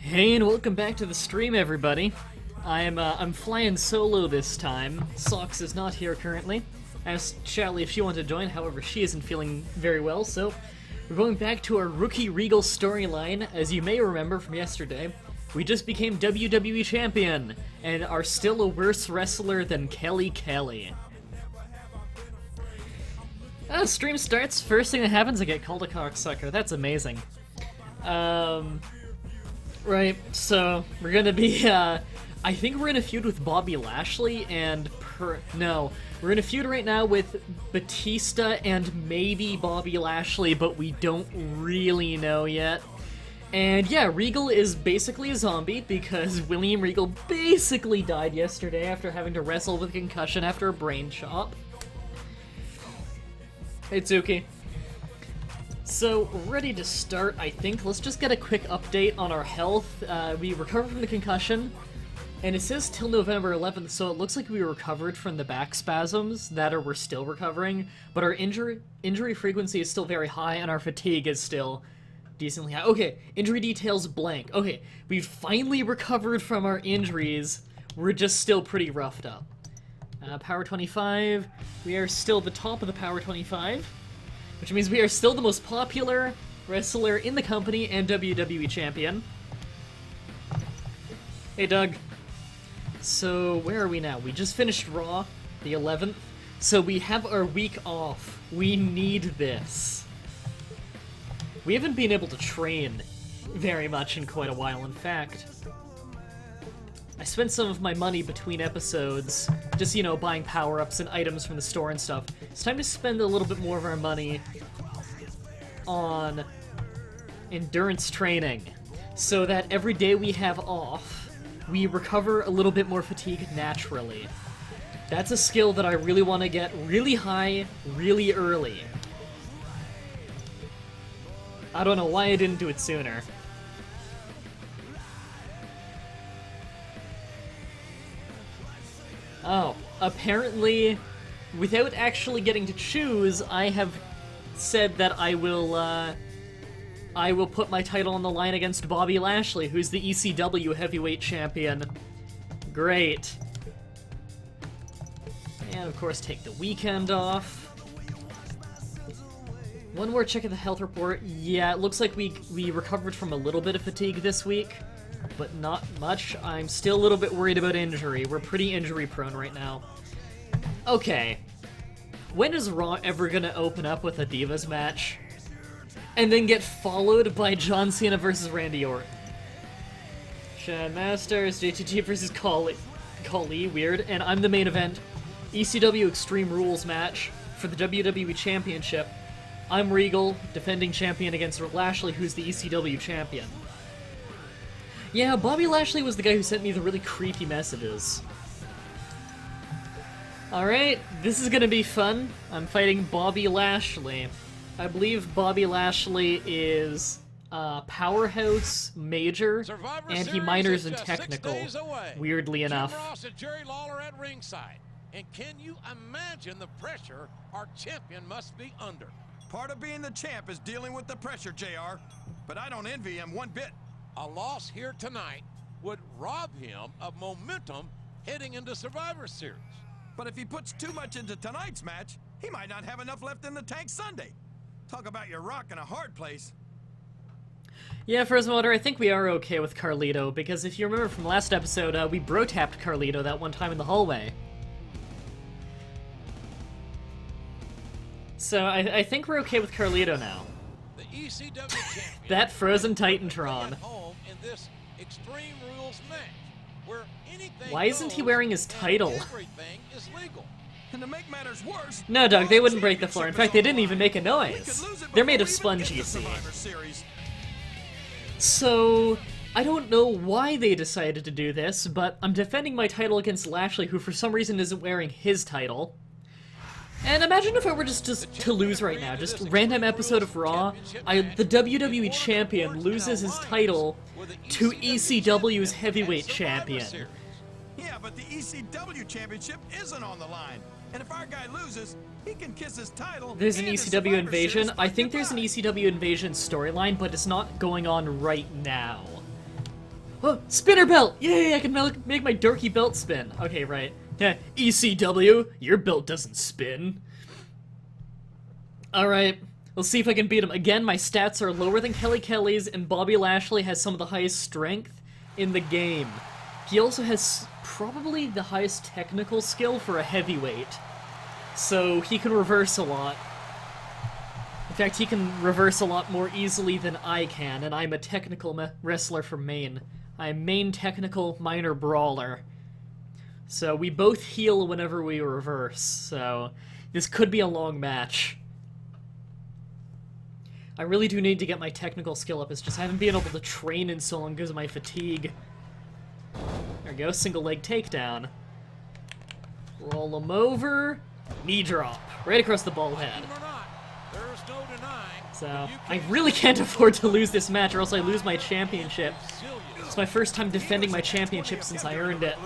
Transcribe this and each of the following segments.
Hey, and welcome back to the stream, everybody. I'm flying solo this time. Socks is not here currently. I asked Shelly if she wanted to join, however, she isn't feeling very well, so we're going back to our Rookie Regal storyline. As you may remember from yesterday, we just became WWE Champion, and are still a worse wrestler than Kelly. Stream starts, first thing that happens, I get called a cocksucker. That's amazing. Right, so we're gonna be, I think we're in a feud with Bobby Lashley and we're in a feud right now with Batista and maybe Bobby Lashley, but we don't really know yet. And yeah, Regal is basically a zombie because William Regal basically died yesterday after having to wrestle with a concussion after a brain chop. Hey, Tsuki. So, ready to start, I think. Let's just get a quick update on our health. We recovered from the concussion, and it says till November 11th, so it looks like we recovered from the back spasms, we're still recovering, but our injury frequency is still very high, and our fatigue is still decently high. Okay, injury details blank. Okay, we've finally recovered from our injuries. We're just still pretty roughed up. Power 25, we are still the top of the Power 25. Which means we are still the most popular wrestler in the company and WWE Champion. Hey, Doug. So, where are we now? We just finished Raw, the 11th. So we have our week off. We need this. We haven't been able to train very much in quite a while, in fact. I spent some of my money between episodes, just, you know, buying power-ups and items from the store and stuff. It's time to spend a little bit more of our money on endurance training, so that every day we have off, we recover a little bit more fatigue naturally. That's a skill that I really want to get really high, really early. I don't know why I didn't do it sooner. Oh, apparently, without actually getting to choose, I have said that I will put my title on the line against Bobby Lashley, who's the ECW Heavyweight Champion. Great. And, of course, take the weekend off. One more check of the health report. Yeah, it looks like we recovered from a little bit of fatigue this week, but not much. I'm still a little bit worried about injury. We're pretty injury-prone right now. Okay. When is Raw ever gonna open up with a Divas match? And then get followed by John Cena versus Randy Orton? Shad Masters, JTT versus Kali, weird, and I'm the main event. ECW Extreme Rules match for the WWE Championship. I'm Regal, defending champion against Lashley, who's the ECW champion. Yeah, Bobby Lashley was the guy who sent me the really creepy messages. Alright, this is gonna be fun. I'm fighting Bobby Lashley. I believe Bobby Lashley is Powerhouse Major, and he minors in Technical, weirdly enough. Jim Ross and Jerry Lawler at ringside. And can you imagine the pressure our champion must be under? Part of being the champ is dealing with the pressure, JR. But I don't envy him one bit. A loss here tonight would rob him of momentum heading into Survivor Series. But if he puts too much into tonight's match, he might not have enough left in the tank Sunday. Talk about your rock in a hard place. Yeah, First Water, I think we are okay with Carlito, because if you remember from last episode, we bro-tapped Carlito that one time in the hallway. So I think we're okay with Carlito now. The ECW champion That frozen Titantron. home in this Extreme Rules match, where anything Why isn't he goes wearing his and title? Everything is legal. And to make matters worse, No, Doug, they wouldn't break the floor. In fact, they didn't even make a noise. They're made of sponge, you see. So, I don't know why they decided to do this, but I'm defending my title against Lashley, who for some reason isn't wearing his title. And imagine if I were just to lose right now, just random episode of Raw, the WWE Champion loses his title to ECW's Heavyweight Champion. Yeah, but the ECW Championship isn't on the line. And if our guy loses, he can kiss his title. There's an and his ECW Survivor Invasion. Series I think there's an goodbye. ECW Invasion storyline, but it's not going on right now. Oh, spinner belt! Yay, I can make my dorky belt spin. Okay, right. Yeah, ECW, your belt doesn't spin. Alright, let's see if I can beat him. Again, my stats are lower than Kelly Kelly's, and Bobby Lashley has some of the highest strength in the game. He also has probably the highest technical skill for a heavyweight. So he can reverse a lot. In fact, he can reverse a lot more easily than I can, and I'm a technical wrestler from Maine. I'm Maine technical, minor brawler. So we both heal whenever we reverse, so this could be a long match. I really do need to get my technical skill up, it's just I haven't been able to train in so long because of my fatigue. There we go, single leg takedown. Roll him over, knee drop, right across the ball head. So, I really can't afford to lose this match or else I lose my championship. It's my first time defending my championship since I earned it.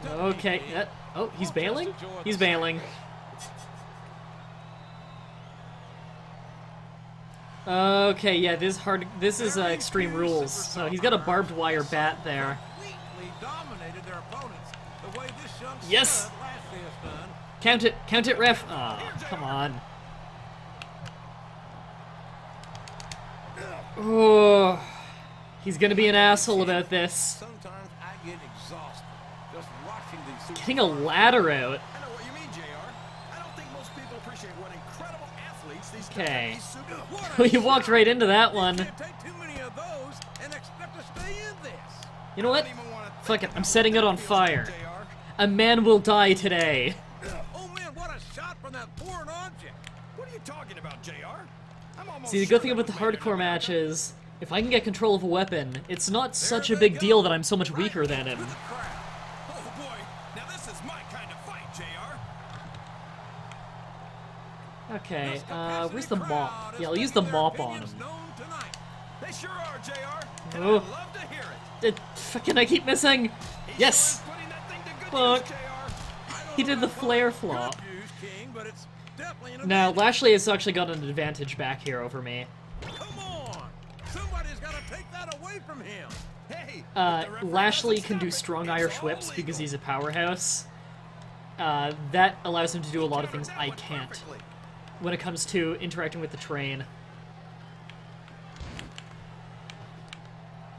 Okay, oh, he's bailing? He's bailing. Okay, yeah, this is Extreme Rules. So he's got a barbed wire bat there. Yes! Count it, ref! Aw, come on. Oh, he's gonna be an asshole about this. Sometimes I get exhausted just watching these. Getting a ladder out. I know what you mean, JR. I don't think most people appreciate what incredible athletes these Okay. guys You walked right into that one. Can't take too many of those and expect to stay in this. You know what? Fuck it, I'm setting it on fire. A man will die today. Oh man, what a shot from that foreign object! What are you talking about, JR? I'm almost See, the sure good thing that about the we made it hardcore up. match is, if I can get control of a weapon, it's not such a big deal that I'm so much weaker than him. Oh boy, now this is my kind of fight, JR. Okay, where's the mop? Yeah, I'll use the mop on him. They sure are, JR. And Oh. I'd love to hear it. Fucking, I keep missing! He's Yes! really putting that thing to good Fuck. use, JR. He did the flare flop. King, but it's definitely an Now, advantage. Lashley has actually got an advantage back here over me. Come on! Somebody's got to take that away from him. Hey, Lashley can do strong Irish whips because he's a powerhouse. That allows him to do a lot of things I can't when it comes to interacting with the train.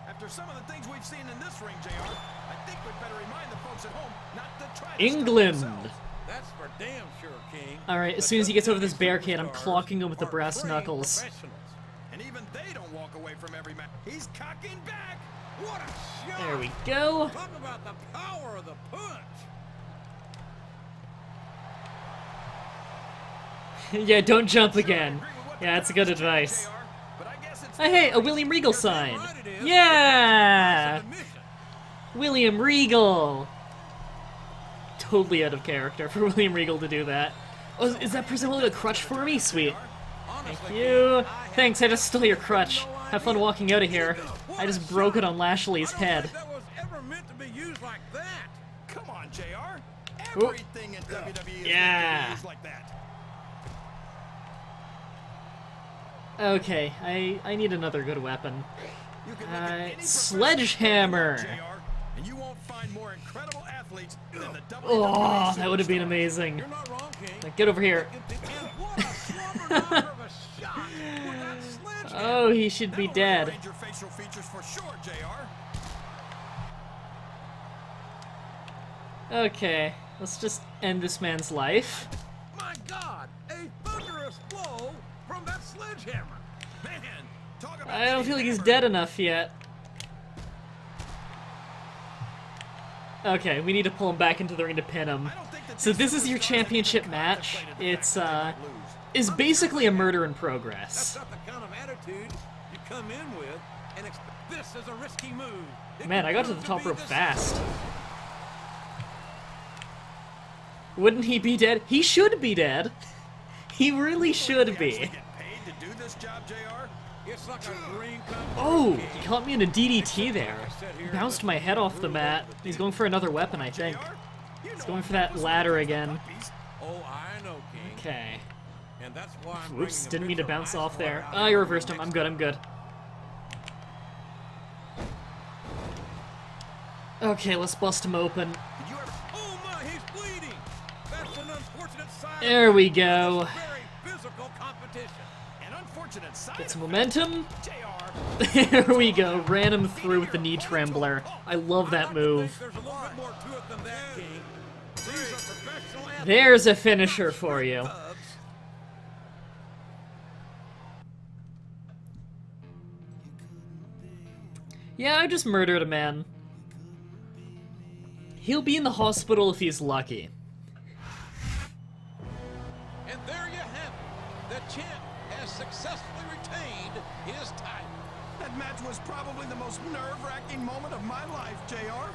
After some of the things we've seen in this ring, JR, I think we'd better remind the folks at home not to try to England! stop themselves. That's for damn sure, King. Alright, as soon as he gets over this barricade, I'm clocking him with the brass knuckles. And even they don't walk away from every match. He's cocking back. What a shot! There we go. Talk about the power of the punch. Yeah, don't jump again. Yeah, that's good advice. JR, but I guess it's Hey, a William Regal sign! Right it is. Yeah! Submission. William Regal! Totally out of character for William Regal to do that. Oh, is that person holding a crutch for me? Sweet. Honestly, Thank you. King, I Thanks, I just stole your crutch. no Have fun idea. walking out of here. I just broke it on Lashley's I don't head. think that was ever meant to be used like that. Come on, JR. Oop. Everything in WWE is Yeah. meant to be used like that. Okay, I need another good weapon. You can look at any professional Sledgehammer! JR, and you won't find more incredible athletes than the WWE Oh, that would have been superstar. amazing. You're not wrong, King. Now get over here. And what a slumber of a shot with that sledgehammer. Oh, he should be That'll dead. rearrange your facial features for sure, JR. Okay, let's just end this man's life. My God, a thunderous blow from that sledgehammer. Man, talk about I don't feel like he's hammered. dead enough yet. Okay, we need to pull him back into the ring to pin him. I don't think that So these this is your superstars have even championship match. contemplated the It's fact that they might lose. is basically a murder in That's progress. not the kind of attitude you come in with and expect. This is a risky move. It Man, could I got to prove the top be rope the fast. Wouldn't he be dead? He should be dead. He really should You actually be. get paid to do this job, JR? It's like a dream come true, Oh, King. he caught me in a DDT there. He bounced my head off the mat. He's going for another weapon, I think. JR? You He's know going I'm for that always ladder looking for again. puppies. Oh, I know, King. Okay. And that's why I'm Whoops, bringing a didn't mean to picture of bounce ice off there. water out Ah, I here reversed him. next I'm good, I'm good. Okay, let's bust him open. Did you ever? Oh my, he's bleeding. That's an unfortunate side There we effect go. of this very physical competition. An unfortunate side Get some effect. momentum. JR. There we go. Ran him through with the knee trembler. I love that move. There's a little bit more to it than that, King. These are professional athletes. There's a finisher for you. Yeah, I just murdered a man. He'll be in the hospital if he's lucky. And there you have it. The champ has successfully retained his title. That match was probably the most nerve-wracking moment of my life, JR.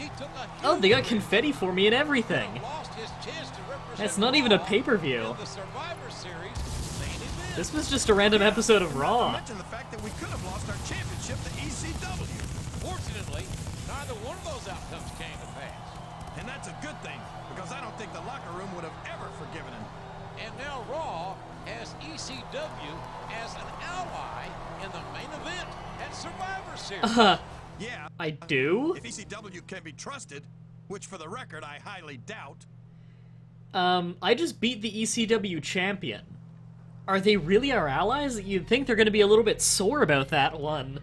He took a Oh, they got huge confetti for me and everything. lost his chance to represent That's not even a Raw pay-per-view. in the Survivor Series main event. This was just a random episode of Raw. Mention the fact that we could have lost our championship to ECW. Fortunately, neither one of those outcomes came to pass. And that's a good thing, because I don't think the locker room would have ever forgiven him. And now Raw has ECW as an ally in the main event at Survivor Series. Yeah. I do? If ECW can be trusted, which for the record I highly doubt. I just beat the ECW champion. Are they really our allies? You'd think they're gonna be a little bit sore about that one.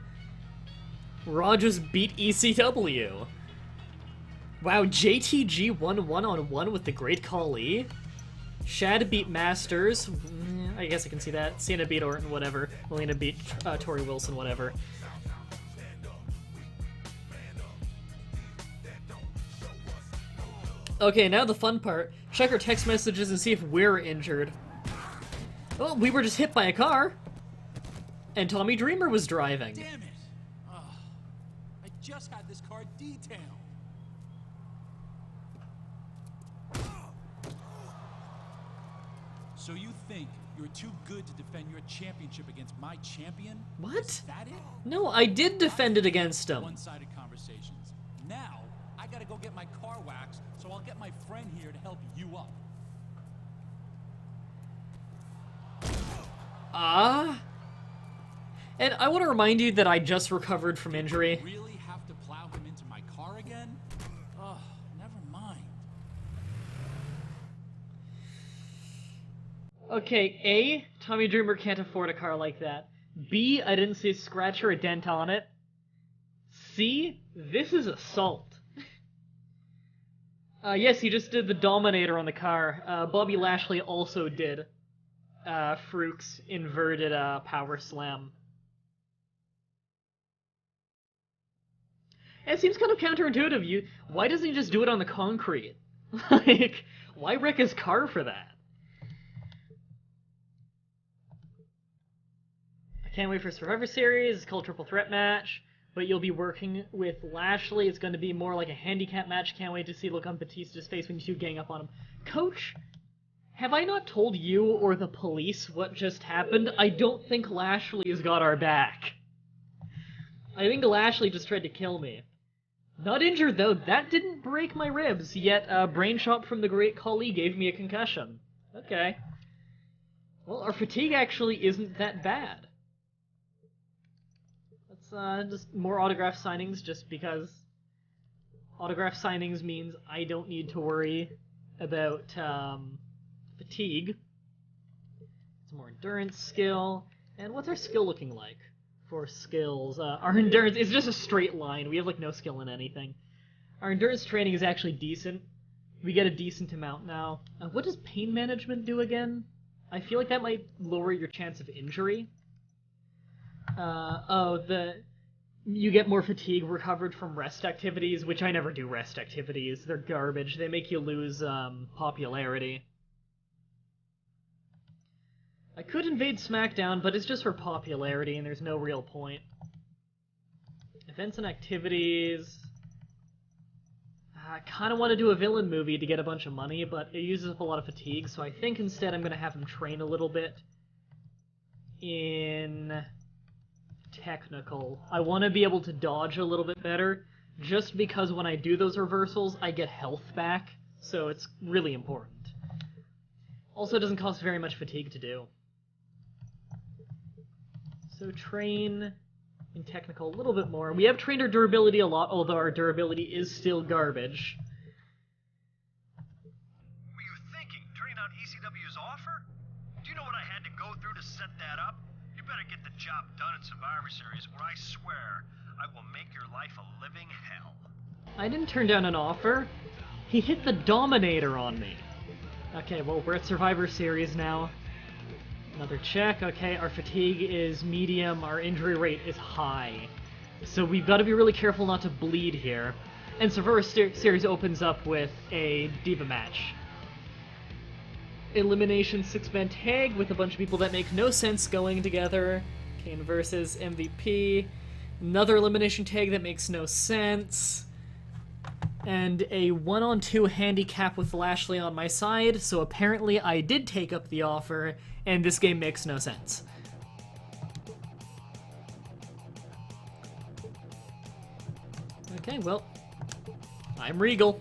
Raw just beat ECW. Wow, JTG won one-on-one with the Great Khali. Shad beat Masters. I guess I can see that. Cena beat Orton, whatever. Melina beat Tori Wilson, whatever. Okay, now the fun part. Check our text messages and see if we're injured. Oh, we were just hit by a car. And Tommy Dreamer was driving. Damn it! Oh, I just had this car detailed. So you think you're too good to defend your championship against my champion? What? Is that it? No, I did defend it against him. One-sided conversations. Now, I gotta go get my car waxed, so I'll get my friend here to help you up. And I want to remind you that I just recovered from injury. Really have to plow him into my car again? Oh, never mind. Okay, A, Tommy Dreamer can't afford a car like that. B, I didn't see a scratch or a dent on it. C, this is assault. Yes, he just did the Dominator on the car. Bobby Lashley also did Farouk's inverted power slam. It seems kind of counterintuitive. Why doesn't he just do it on the concrete? Like, why wreck his car for that? I can't wait for Survivor Series. It's called Triple Threat Match. But you'll be working with Lashley. It's going to be more like a handicap match. Can't wait to see look on Batista's face when you two gang up on him. Coach, have I not told you or the police what just happened? I don't think Lashley has got our back. I think Lashley just tried to kill me. Not injured, though. That didn't break my ribs, yet Brain Shop from the Great Khali gave me a concussion. Okay. Well, our fatigue actually isn't that bad. Let's just more autograph signings, just because autograph signings means I don't need to worry about fatigue. Some more endurance skill. And what's our skill looking like? For skills. Our endurance is just a straight line. We have like no skill in anything. Our endurance training is actually decent. We get a decent amount now. What does pain management do again? I feel like that might lower your chance of injury. You get more fatigue recovered from rest activities, which I never do rest activities. They're garbage. They make you lose popularity. I could invade Smackdown, but it's just for popularity, and there's no real point. Events and activities... I kind of want to do a villain movie to get a bunch of money, but it uses up a lot of fatigue, so I think instead I'm going to have him train a little bit in technical. I want to be able to dodge a little bit better, just because when I do those reversals, I get health back, so it's really important. Also, it doesn't cost very much fatigue to do. So train in technical a little bit more. We have trained our durability a lot, although our durability is still garbage. Were you thinking, turning down ECW's offer? Do you know what I had to go through to set that up? You better get the job done in Survivor Series, or I swear I will make your life a living hell. I didn't turn down an offer. He hit the Dominator on me. Okay, well, we're at Survivor Series now. Another check. Okay, our fatigue is medium, our injury rate is high. So we've got to be really careful not to bleed here. And Survivor Series opens up with a Diva match. Elimination 6-man tag with a bunch of people that make no sense going together. Kane versus MVP. Another elimination tag that makes no sense. And a 1-on-2 handicap with Lashley on my side, so apparently I did take up the offer, and this game makes no sense. Okay, well, I'm Regal.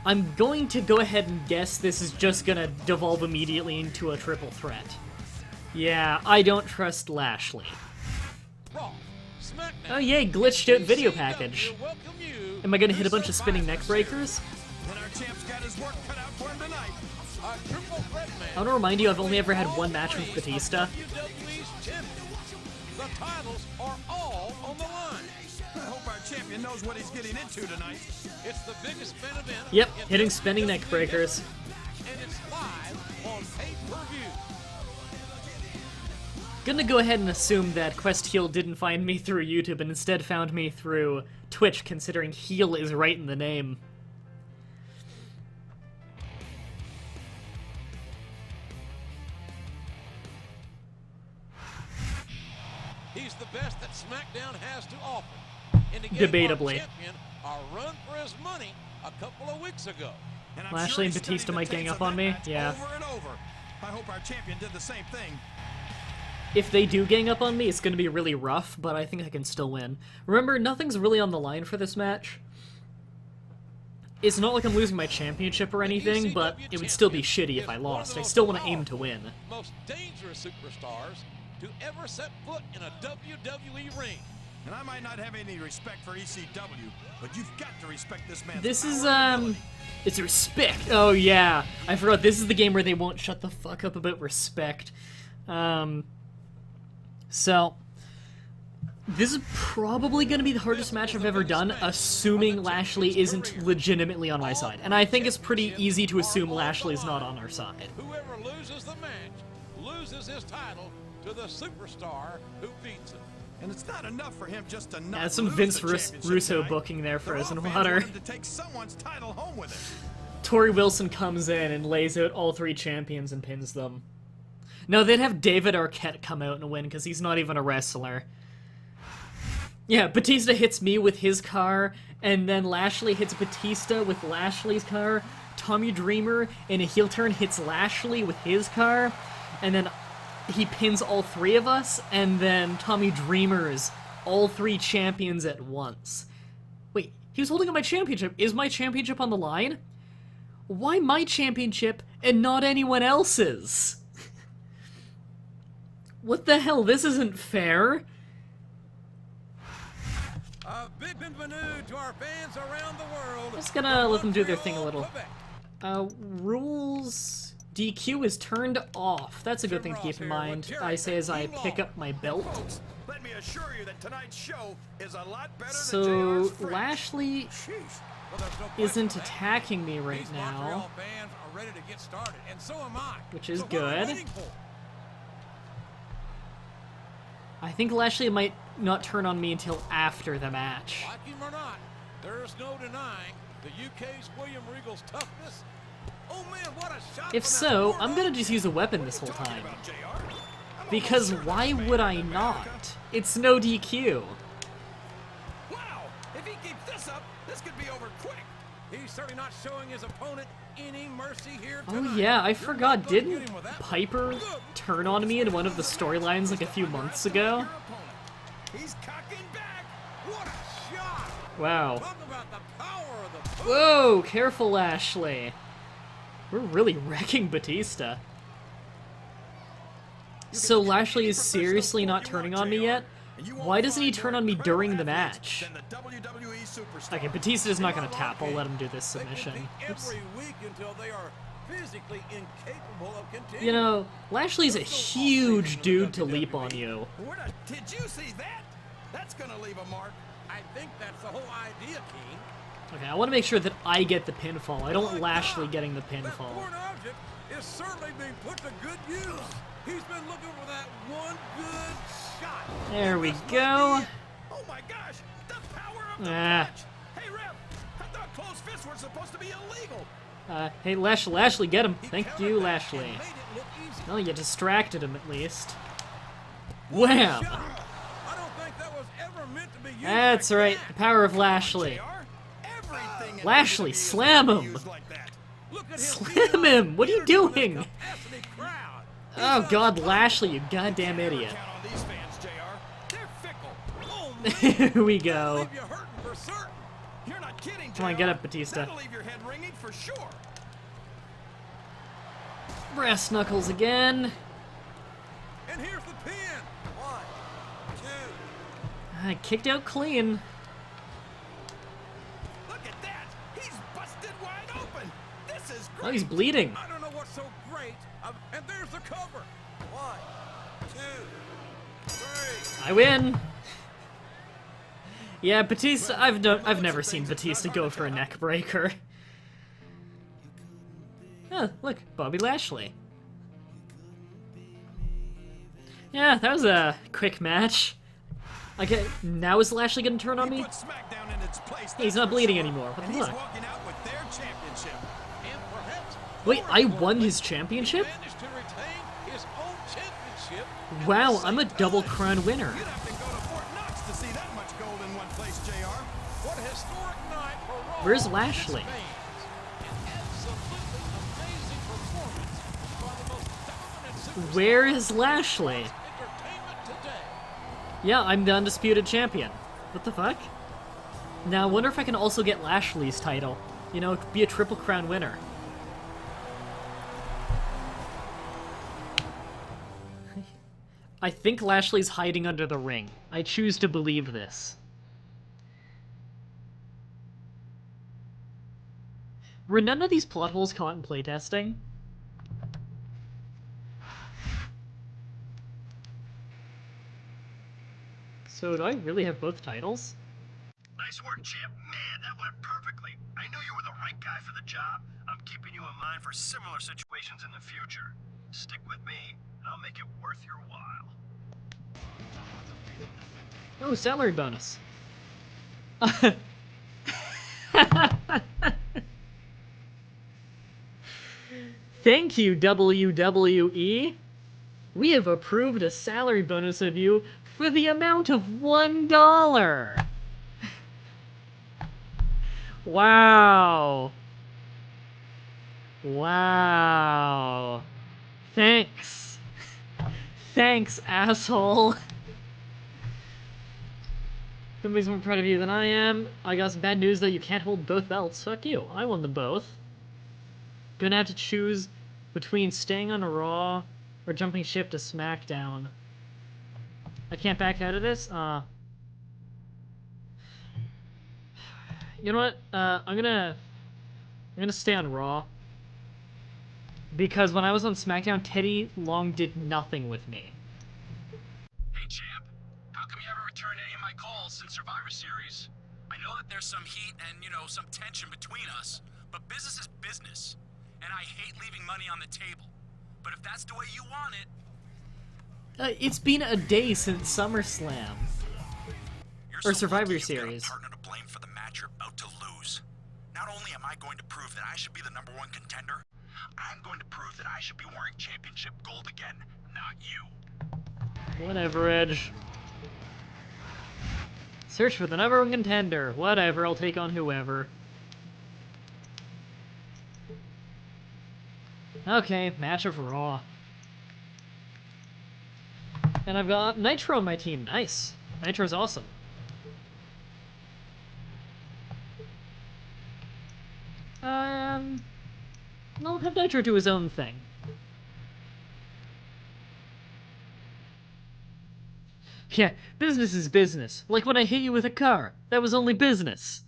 I'm going to go ahead and guess this is just gonna devolve immediately into a triple threat. Yeah, I don't trust Lashley. Oh yay, glitched out video package. Am I gonna hit a bunch of spinning neck breakers? Then our champ's got his work cut out for him tonight. I want to remind you I've only ever had one match with Batista. The titles are all on the line. I hope our champion knows what he's getting into tonight. It's the biggest main event. Yep, in hitting spinning neck breakers. And it's live on pay-per-view. Gonna go ahead and assume that Quest Heel didn't find me through YouTube and instead found me through Twitch, considering heel is right in the name. He's the best that Smackdown has to offer. And he gave Debatably. our champion a run for his money a couple of weeks ago. And I'm Lashley sure and he Batista studied the might gang tapes up of on that me? match Yeah. Over and over. I hope our champion did the same thing. If they do gang up on me, it's gonna be really rough, but I think I can still win. Remember, nothing's really on the line for this match. It's not like I'm losing my championship or anything, but it would still be shitty if I lost. I still want to aim to win. Most dangerous superstars to ever set foot in a WWE ring. And I might not have any respect for ECW, but you've got to respect this man's This is, power and ability. it's respect. Oh, yeah. I forgot, this is the game where they won't shut the fuck up about respect. So, this is probably going to be the hardest match I've ever done, assuming Lashley isn't legitimately on my side. And I think it's pretty easy to assume Lashley's not on our side. Whoever loses the match loses his title to the superstar who beats him. And it's not enough for him just to not Yeah, some lose Vince the championship Russo tonight. booking there, The frozen Raw fans water. want him to take someone's title home with him. Tori Wilson comes in and lays out all three champions and pins them. No, they'd have David Arquette come out and win, because he's not even a wrestler. Yeah, Batista hits me with his car, and then Lashley hits Batista with Lashley's car. Tommy Dreamer, in a heel turn, hits Lashley with his car, and then he pins all three of us, and then Tommy Dreamer's all three champions at once. Wait, he was holding up my championship. Is my championship on the line? Why my championship and not anyone else's? What the hell? This isn't fair. A big bienvenue to our fans around the world. Just gonna let them do their thing a little. Rules DQ is turned off. That's a good thing to keep in mind. I say as I pick up my belt. Folks, let me assure you that tonight's show is a lot better So than JR's friends. Lashley Sheesh. isn't attacking me right These now, Montreal fans are ready to get started, and so am I. which is So what are we good. waiting for? I think Lashley might not turn on me until after the match. Like him or not, there's no denying the UK's William Regal's toughness. Oh man, what a shot! If from so, that I'm gonna just use a weapon this whole Talking time. about JR? I'm Because almost why certain would this I man in not? America. It's no DQ. Wow! If he keeps this up, this could be over quick. He's certainly not showing his opponent any mercy here Oh tonight. yeah, I You're forgot, not gonna get didn't him with that one. Piper Good. turn on me in one of the storylines like a few months ago? Your opponent. He's cocking back. What a shot! Wow. Talk about the power of the boot. Whoa, careful Ashley. We're really wrecking Batista. So Lashley is seriously not turning on me yet? Why doesn't he turn on me during the match? Okay, Batista's not gonna tap. I'll let him do this submission. Oops. Every week until they are physically incapable of continuing. You know, Lashley's a huge dude to leap on you. Did you see that? That's gonna leave a mark. I think that's the whole idea, King. Okay, I want to make sure that I get the pinfall. I don't want Lashley getting the That pinfall. foreign object is certainly being put to good use. He's been looking for that one good shot. There we go. Oh my gosh, the power of the Ah. punch. Hey ref, I thought closed fists were supposed to be illegal. Hey, Lashley, get him. Thank you, Countered that Lashley. and made it look easy. Well, you distracted him at least. Wham! Shot. I don't think that was ever meant to be used That's like right, that. the power of Lashley. Everything in Lashley, WWE is slam supposed to be him. used like that. Look at him Slam beating him! up What are you leaders of this doing? capacity crowd. Oh god, Lashley, you goddamn idiot. Count on these fans, JR. They're fickle. Oh, Here we go. Leave you hurting for certain. you're not kidding, Come on, JR. get up, Batista. That'll leave your head ringing for sure. Brass knuckles again. And here's the pin. 1, 2. I kicked out clean. Look at that. He's busted wide open. This is great. Oh, he's bleeding. I don't know what's so great. And there's the cover. 1, 2, 3. I win. Yeah, Batista. I've never seen Batista go for a neck breaker. Oh, look, Bobby Lashley. Yeah, that was a quick match. Okay, now is Lashley gonna turn on me? Put Smackdown in its place. He's that's not for bleeding sure. anymore. What And the he's fuck? walking out with their championship. And perhaps Wait, more I won importantly, his championship? he managed to retain his own championship. at Wow, the I'm a same double time. crown winner. You'd have to go to Fort Knox to see that much gold in one place, JR. What a historic night for Raw Where's and its Lashley? fans. An absolutely amazing performance by the most dominant superstar Where is Lashley? entertainment today. Yeah, I'm the undisputed champion. What the fuck? Now, I wonder if I can also get Lashley's title. You know, be a Triple Crown winner. I think Lashley's hiding under the ring. I choose to believe this. Were none of these plot holes caught in playtesting? So do I really have both titles? Nice work, champ. Man, that went perfectly. I knew you were the right guy for the job. I'm keeping you in mind for similar situations in the future. Stick with me, and I'll make it worth your while. Oh, salary bonus. Thank you, WWE. We have approved a salary bonus of you for the amount of $1. Wow. Wow. Thanks. Thanks, asshole. Somebody's more proud of you than I am. I got some bad news though, you can't hold both belts. Fuck you. I won them both. Gonna have to choose between staying on Raw or jumping ship to Smackdown. I can't back out of this? You know what? I'm gonna stay on Raw. Because when I was on SmackDown, Teddy Long did nothing with me. Hey, champ. How come you haven't returned any of my calls since Survivor Series? I know that there's some heat and, some tension between us, but business is business. And I hate leaving money on the table. But if that's the way you want it... It's been a day since SummerSlam. Or Survivor You've got Series. a partner to blame for the match you're about to lose. Not only am I going to prove that I should be the #1 contender, I'm going to prove that I should be wearing championship gold again, not you. Whatever, Edge. Search for the #1 contender. Whatever, I'll take on whoever. Okay, match of Raw. And I've got Nitro on my team. Nice. Nitro's awesome. I'll have Nitro do his own thing. Yeah, business is business. Like when I hit you with a car. That was only business.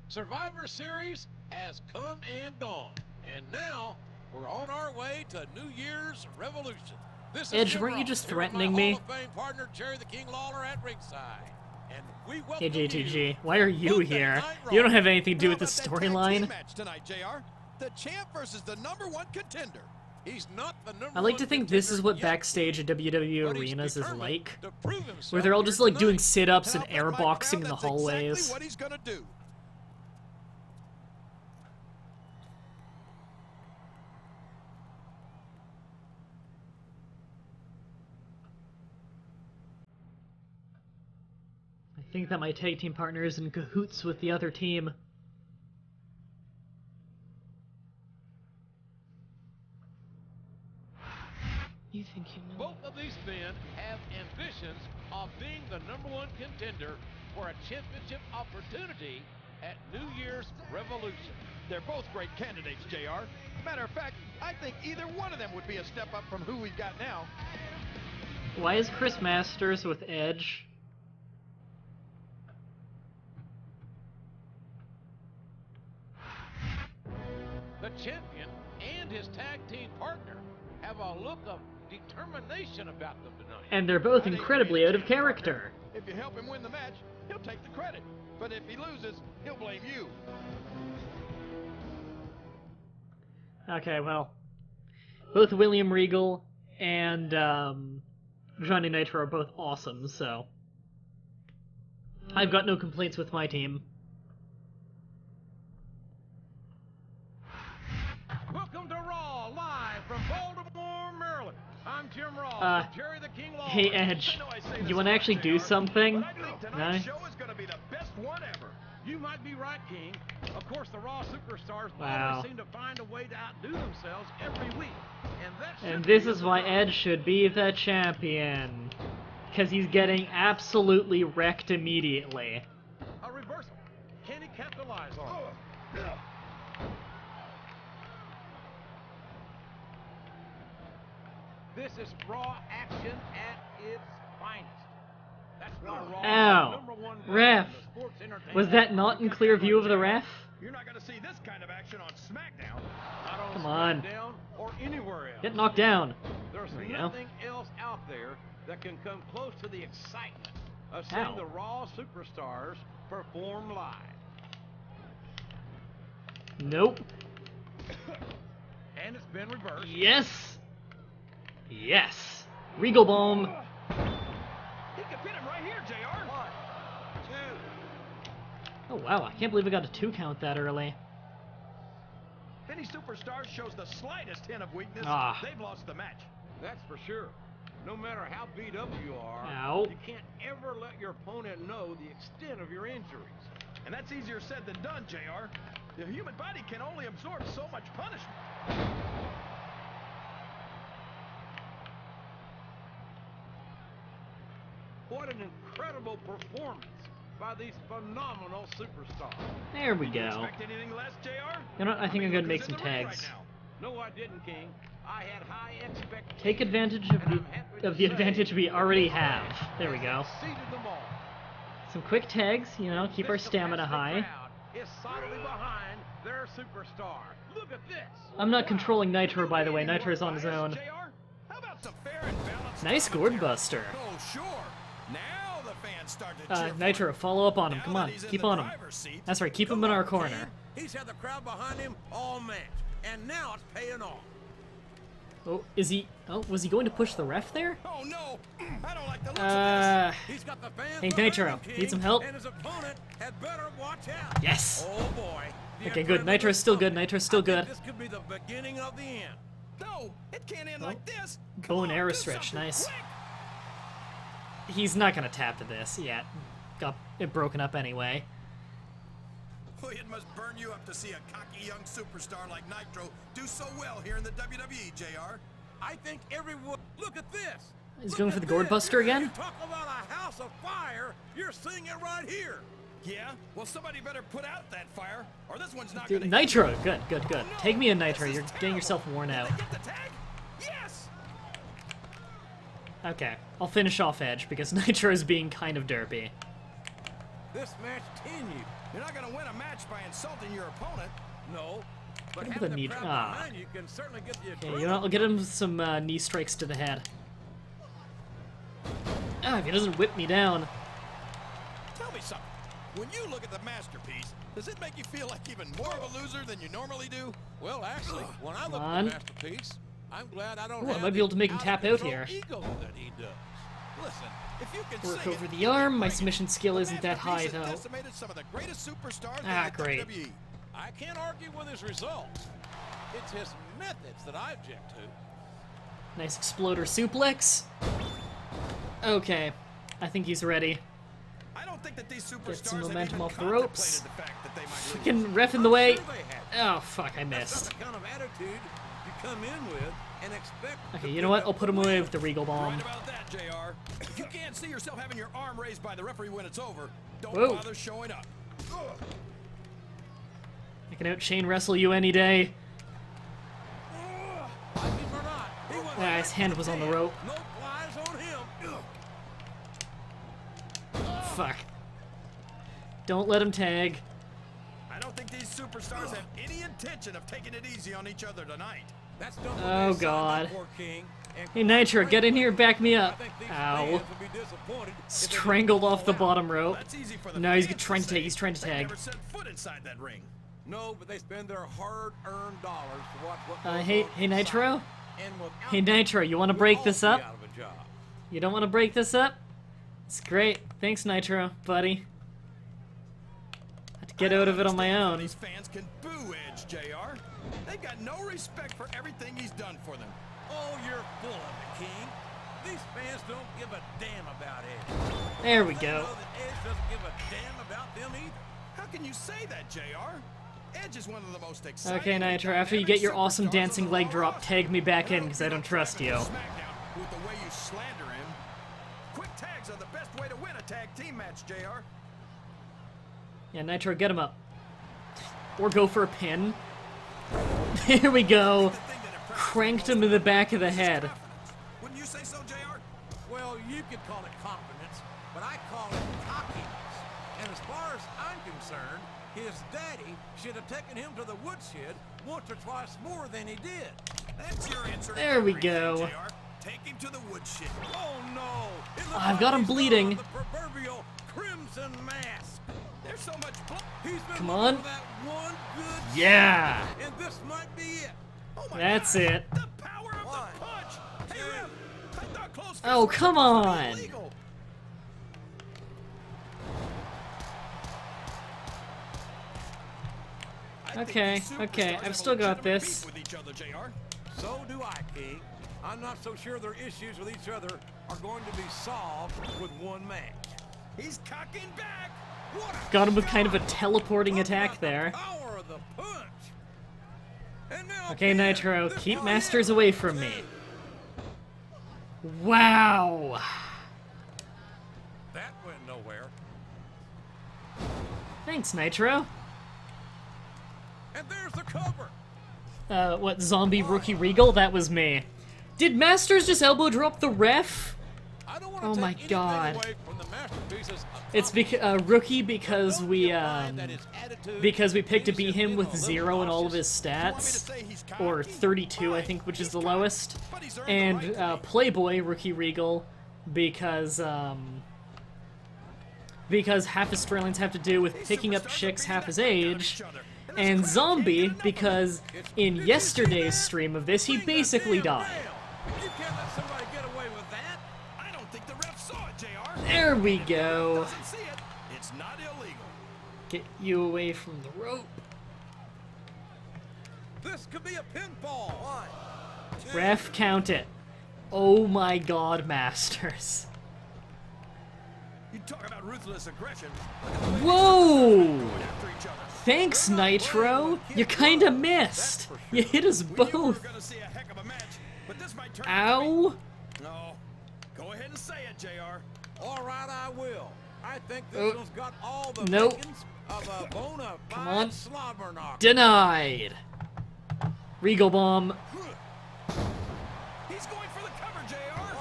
Survivor Series has come and gone. And now we're on our way to New Year's Revolution. This is Edge, Jim weren't you Ross, just here with my threatening me? Hall of Fame partner Jerry the King Lawler at ringside. And we welcome Hey, you JTG, why are you Monday here? Night You don't Raw. have anything to do How with the about that tag team storyline. match tonight, JR? The champ versus the #1 contender. He's not the number I like one to think this is contender what yet, backstage at WWE but he's arenas is determined like. to prove himself Where they're all here just like doing tonight. sit-ups and I'll bet my airboxing crowd in the that's hallways. Exactly what he's gonna do. I think that my tag team partner is in cahoots with the other team. You think you know? Both of these men have ambitions of being the #1 contender for a championship opportunity at New Year's Revolution. They're both great candidates, JR. Matter of fact, I think either one of them would be a step up from who we've got now. Why is Chris Masters with Edge? The champion and his tag team partner have a look of determination about them tonight. And they're both incredibly out of character. If you help him win the match, he'll take the credit. But if he loses, he'll blame you. Okay, well, both William Regal and Johnny Nitro are both awesome, so I've got no complaints with my team. Welcome to Raw, live from Baltimore, Maryland. I'm Jim Ross, with Jerry the King Lawler. Hey Edge, I know I say this you want a to lot, actually do JR, something? But I think tonight's No? show is going to be the best one ever. You might be right, King. Of course, the Raw superstars Wow. always seem to find a way to outdo themselves every week. And that should And this be is the why problem. Edge should be the champion. Because he's getting absolutely wrecked immediately. A reversal. Can he capitalize on it? This is Raw action at its finest. That's why Raw Ow. is the #1 brand Ref. in the sports entertainment. Was that not in clear view of the ref? You're not going to see this kind of action on SmackDown. Not on Come on. SmackDown or anywhere else. Get knocked down. There's There we go. nothing else out there that can come close to the excitement of Ow. seeing the Raw superstars perform live. Nope. And it's been reversed. Yes. Yes. Regal Bomb. He could pin him right here, JR. 1, 2. Oh wow, I can't believe I got a 2 count that early. If any superstar shows the slightest hint of weakness, Ah. they've lost the match. That's for sure. No matter how beat up you are, Ow. you can't ever let your opponent know the extent of your injuries. And that's easier said than done, JR. The human body can only absorb so much punishment. What an incredible performance by these phenomenal superstars. There we Did you go. expect anything less, JR? You know what? I think I'm mean, gonna make look some who's in the ring tags. right now. No, I didn't, King. I had high expectations. Take advantage of the advantage we already have. There we go. Exceeded them all. Some quick tags, you know, keep our This stamina capacity high. crowd is solidly behind their superstar. Look at this. I'm not controlling Nitro, by the way. Nitro's on his own. JR? How about some fair and balanced Nice gourd buster. Oh, sure. Now the fans start to cheer for Nitro, him. follow up on him. Now Come that on, he's in keep the on him. driver's seat, That's right, keep him come in our on, corner. King. He's had the crowd behind him all match, and now it's paying off. Oh, is he? Oh, was he going to push the ref there? Oh, no. I don't like the looks of this. He's got the fans Hey, behind Nitro, him, King, need some help? And his opponent had better watch out. Yes. Oh boy. The Okay, good. adrenaline Nitro's still good. pumping. Nitro's still I think good. This could be the beginning of the end. No, it can't end like this. Bow and on, arrow do stretch, something nice. quick. He's not gonna tap to this yet. Got it broken up anyway. Boy, it must burn you up to see a cocky young superstar like Nitro do so well here in the WWE, JR. I think everyone. Look at this. He's Look going at for the gourd this. buster again? You talk about a house of fire. You're seeing it right here. Yeah? Well, somebody better put out that fire, or this one's not Dude, gonna... Nitro, good, good, good. Oh, no, Take me in this Nitro. is You're getting terrible. yourself worn Did out. they get the tag? Yes! Okay, I'll finish off Edge because Nitro is being kind of derpy. This match continued. You're not gonna win a match by insulting your opponent. No. But Look at having the the knee- crowd ah. behind you can certainly get the Okay, you know, I'll get him some knee strikes to the head. Ah, if he doesn't whip me down. Tell me something. When you look at the masterpiece, does it make you feel like even more of a loser than you normally do? Well, actually, when I look on. at the masterpiece, I'm glad I don't Ooh, I have might be able to make him the tap out out-of-control here. ego that he does. Listen, if you can Work sing over it, the you can arm. My bring it. submission skill The isn't that high, masterpiece has though. decimated some of the greatest superstars Ah, in the great. WWE. I can't argue with his results. It's his methods that I object to. Nice exploder suplex. Okay, I think he's ready. I don't think that these superstars Get some have momentum even off the ropes. contemplated the fact that they might lose. Fucking ref in the way. Sure they have. Oh, fuck, I That's missed. not the kind of attitude you come in with and expect. Okay, to you know pick what? up I'll put him the away win. with the Regal Bomb. Right about that, JR. If you can't see yourself having your arm raised by the referee when it's over, don't Whoa. bother showing up. I can out-chain wrestle you any day. Like him or not, he went Ah, his hand was on the rope. no flies on him. Fuck. Don't let him tag. I don't think these superstars have any intention of taking it easy on each other tonight. That's not what Oh, they signed up God. for, King. And Hey, Nitro, get in here, back me I up. think these Ow. fans will be disappointed if they Strangled don't off the fall out. bottom rope. That's easy for the No, he's fans trying to say. tag. He's trying to They tag. never set foot inside that ring. No, but they spend their hard-earned dollars to watch what goes Hey, on hey, inside. Nitro? And without Hey, them, Nitro, you want to we'd break all this be up? out of a job. You don't want to break this up? It's great. Thanks, Nitro, buddy. Had to get out of it on my Understand how own. These fans can boo Edge, JR. They've got no respect for everything he's done for them. Oh, you're full of it, King. These fans don't give a damn about Edge. There we They go. know that Edge doesn't give a damn about them either. How can you say that, JR? Edge is one of the most exciting. Okay, Nitro, after you get your awesome dancing leg drop, tag me back in, because I don't trust you. Smackdown with the way you slander him. Quick tags are the best way to win a tag team match, JR. Yeah, Nitro, get him up. Or go for a pin. There we go. The thing that impresses Cranked me him most in the about back of the Edge is his head. confidence. Wouldn't you say so, JR? Well, you could call it confidence, but I call it cockiness. And as far as I'm concerned, his daddy should have taken him to the woodshed once or twice more than he did. That's your answer. to There we everything, go. JR. Take him to the woodshed. Oh no! It looks I've like got him he's bleeding. The proverbial crimson mask. There's so much blood. He's been Come looking on. for that one good Yeah! shot, and this might be it. Oh my That's God. it. The power of the punch. Hey, ref, I thought close Oh, fists come were supposed to on. be illegal. I think Okay, these superstars okay, have I've a still got legitimate this. beef with each other, JR. So do I, King. I'm not so sure their issues with each other are going to be solved with one match. He's cocking back. What a Got him with kind of a shot. teleporting Talk attack about the there. Power of the punch. And now, Okay, King, Nitro, this keep right Masters here. away from me. Wow! That went nowhere. Thanks, Nitro. And there's the cover. What, Zombie Rookie Regal? That was me. Did Masters just elbow drop the ref? I don't want to Oh take my anything God. away from the masterpieces of It's Rookie because we picked to beat him with 0 in all of his stats, or 32 I think, which is the lowest, and Playboy Rookie Regal because half Australians have to do with picking up chicks half his age, and Zombie because in yesterday's stream of this he basically died. You can't let somebody get away with that. I don't think the ref saw it, JR. There we go. Doesn't see it. It's not illegal. Get you away from the rope. This could be a pinfall. One, two. Ref, count it. Oh my god, Masters. You talk about ruthless aggression. Whoa! After each other. Thanks, Nitro. You kinda missed. You hit us We knew we were both. gonna see a heck of a match, but this might turn. Ow! No. Go ahead and say it, JR. All right, I will. I think this Oh. one's got all the Nope. makings of a bona Come on. fide slobber knocker. Denied. Regal Bomb. He's going for the cover, JR.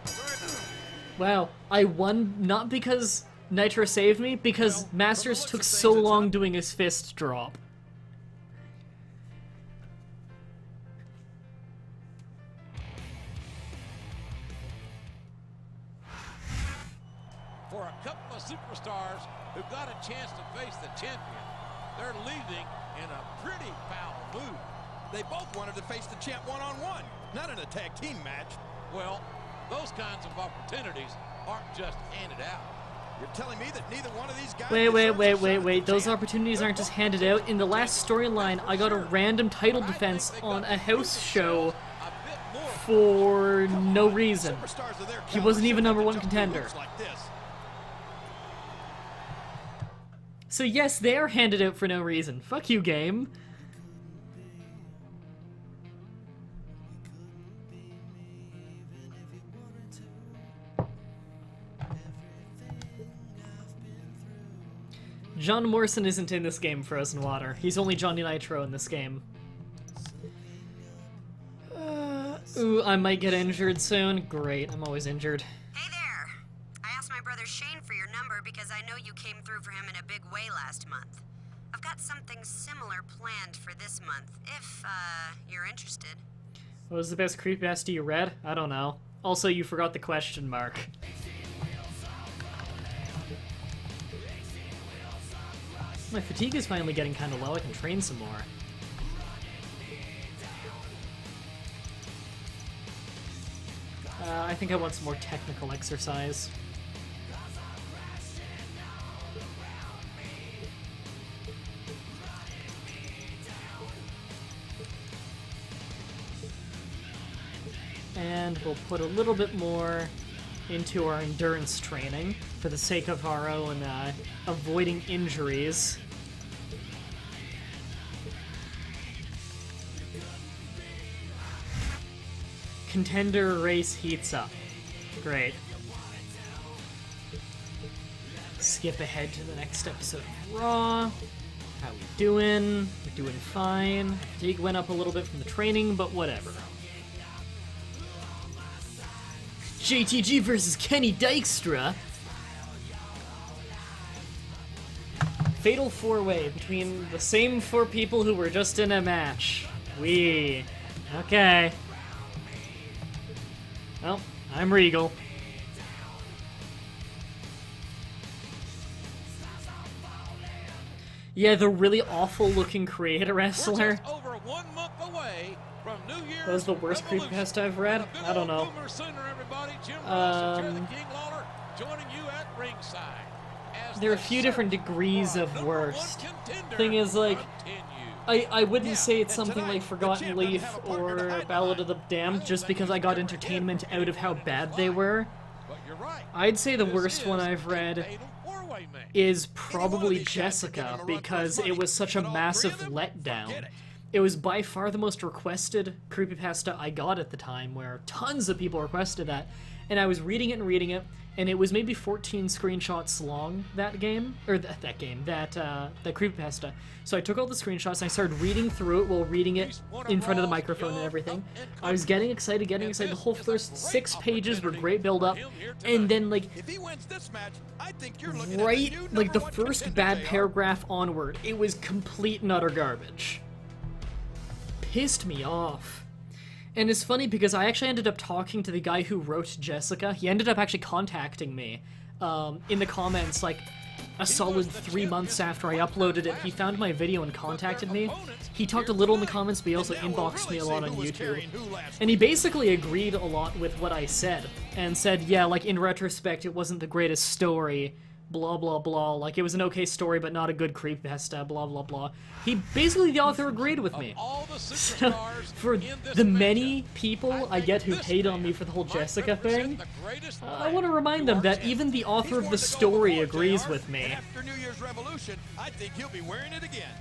2, 3. Wow, I won not because Nitro saved me, because Well, Masters from the took looks of so things, it's long up. doing his fist drop. For a couple of superstars who got a chance to face the champion, they're leaving in a pretty foul mood. They both wanted to face the champ one-on-one, not in a tag team match. Well, those kinds of opportunities aren't just handed out. You're telling me that neither one of these guys Wait, deserves a shot at the those champ? opportunities aren't just handed out. In the last storyline, I got a random title defense on a house show A bit more for no reason. Superstars of their He caliber wasn't even shouldn't number have one to jump through contender. hoops like this. So yes, they are handed out for no reason. Fuck you, game. John Morrison isn't in this game, Frozen Water. He's only Johnny Nitro in this game. Ooh, I might get injured soon. Great, I'm always injured. Hey there! I asked my brother Shane for your number because I know you came through for him in a big way last month. I've got something similar planned for this month, if, you're interested. What was the best creepypasta you read? I don't know. Also, you forgot the question mark. My fatigue is finally getting kind of low. I can train some more. I think I want some more technical exercise. And we'll put a little bit more into our endurance training for the sake of our own avoiding injuries. Contender race heats up. Great. Skip ahead to the next episode of Raw. How we doing? We're doing fine. Fatigue went up a little bit from the training, but whatever. JTG versus Kenny Dykstra. Fatal 4-way between the same 4 people who were just in a match. Okay. Well, I'm Regal. Yeah, the really awful looking creator We're wrestler. just over 1 month away from New Year's That was the worst Revolution. creepypasta I've read? And a good I don't old know. Boomer Sooner, everybody. Jim Ross and Jerry the King Lawler joining you at ringside. As There are a the few different search degrees for of our worst. #1 contender Thing is, like, continues. I wouldn't Yeah, say it's and something tonight, like the Forgotten champ doesn't Leaf have a partner to or hide Ballad of the behind. Damned just because I got entertainment out of how bad they were. But you're right. I'd say the This worst is one I've a read fatal four-way match. is of probably these guys could give Jessica him a run for his because money, it was such a but all three massive of them? letdown. Forget it. It was by far the most requested creepypasta I got at the time, where tons of people requested that, and I was reading it, and it was maybe 14 screenshots long, that game, or that creepypasta. So I took all the screenshots and I started reading through it while reading it in front of the microphone and everything. I was getting excited. The whole first 6 pages were great build up, and then like If he wins this match, I think you're looking at right, the new like the #1 first contender, bad JR. paragraph onward, it was complete and utter garbage. Pissed me off. And it's funny because I actually ended up talking to the guy who wrote Jessica. He ended up actually contacting me in the comments like a solid 3 months after I uploaded it. He found my video and contacted me. He talked a little in the comments, but he also And now we'll inboxed me a really lot see on who was YouTube. carrying who last And he basically agreed a lot with what I said. And said, yeah, like in retrospect, it wasn't the greatest story. Blah, blah, blah. Like, it was an okay story, but not a good creepypasta, blah, blah, blah. The author agreed with me. All the So, superstars for in this the matchup, many people I think get who this hate on man me for the whole might Jessica represent thing, the greatest I threat want to remind to them our that champion. even the author He's of worn the the gold story before, agrees JR, with me. And after New Year's Revolution, I think he'll be wearing it again.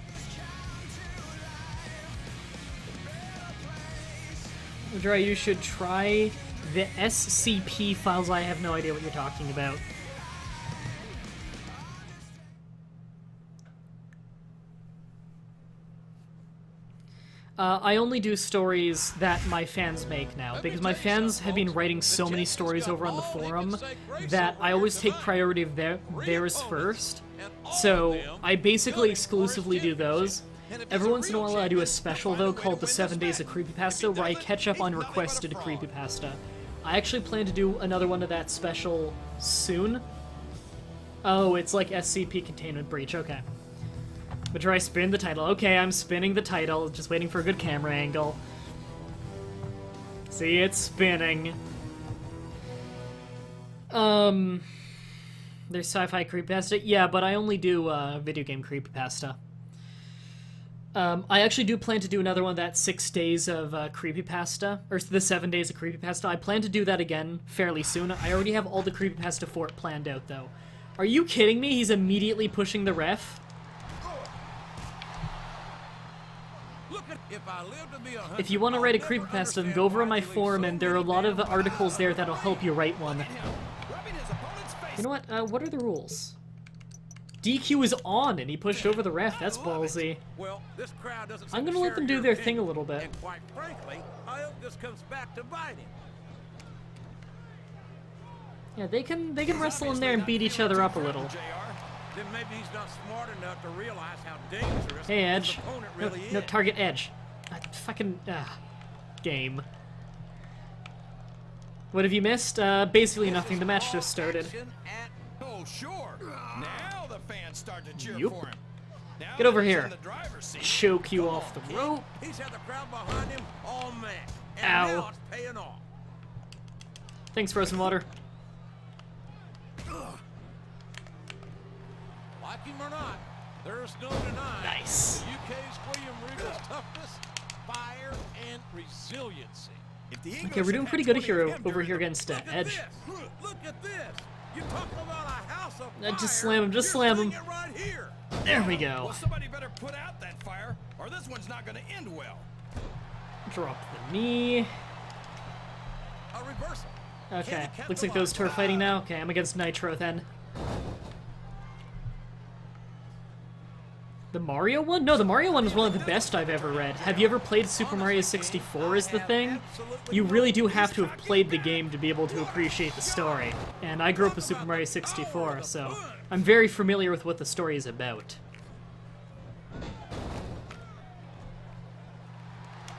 Dre, you should try the SCP files. I have no idea what you're talking about. I only do stories that my fans make now, because my fans have been writing so many stories over on the forum that I always take priority of theirs first. So I basically exclusively do those. Every once in a while I do a special, though, called the 7 Days of Creepypasta, where I catch up on requested creepypasta. I actually plan to do another one of that special soon. Oh, it's like SCP Containment Breach, okay. But try spin the title. Okay, I'm spinning the title, just waiting for a good camera angle. See, it's spinning. There's sci-fi creepypasta? Yeah, but I only do, video game creepypasta. I actually do plan to do another one, that 6 days of, creepypasta, or the 7 days of creepypasta. I plan to do that again fairly soon. I already have all the creepypasta for it planned out, though. Are you kidding me? He's immediately pushing the ref? If you want to write a creepypasta, then go over on my forum, and there are a lot of articles there that'll help you write one. You know what are the rules? DQ is on, and he pushed over the ref. That's ballsy. I'm gonna let them do their thing a little bit. And quite frankly, I hope this comes back to bite him. Yeah, they can wrestle in there and beat each other up a little. Then maybe he's not smart enough to realize how dangerous Hey, his Edge. opponent No, really no, is. target Edge. Fucking, game. What have you missed? Basically nothing. The match just started. Oh, sure. Now the fans start to cheer Yup. for him. Now Get over that he's here. in the driver's seat, Choke you off the rope. He's had the crowd behind him all match. And Ow. now it's paying off. Thanks, Frozen Water. Like him or not, there's no denying Nice. the UK's William Regal's toughness, fire, and resiliency. if the Okay, Eagles we're should doing have pretty good 20 here of him over during here the- against Look at Edge. this. Look at this. You're talking about a house of fire. Just slam him, just You're slam seeing him. it right here. There we go. Well, somebody better put out that fire, or this one's not going to end well. Drop the knee. A reversal. Okay, looks like those two are fighting now. Okay, I'm against Nitro then. The Mario one? No, the Mario one is one of the best I've ever read. Have you ever played Super Mario 64 is the thing? You really do have to have played the game to be able to appreciate the story. And I grew up with Super Mario 64, so I'm very familiar with what the story is about.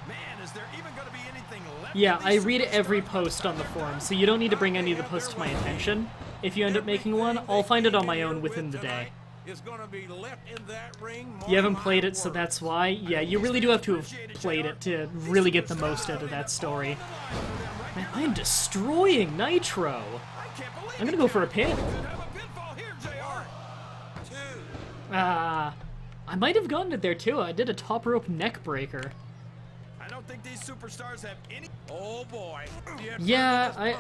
Man, is there even going to be anything left? Yeah, of I these read superstars? every post on the forum, so you don't need to bring any of the posts to my attention. If you end up making one, I'll find it on my own within the day. Is going to be left in that ring. You haven't mark played my it, so words. that's why. Yeah, you really do have to have played it to really get the most out of that story. Man, I'm destroying Nitro. I can't believe I'm gonna it, go for a Jared. pin. Could have a pinfall here, JR. I might have gotten it there too. I did a top rope neck breaker. I don't think these superstars have any. Oh boy. Yeah, I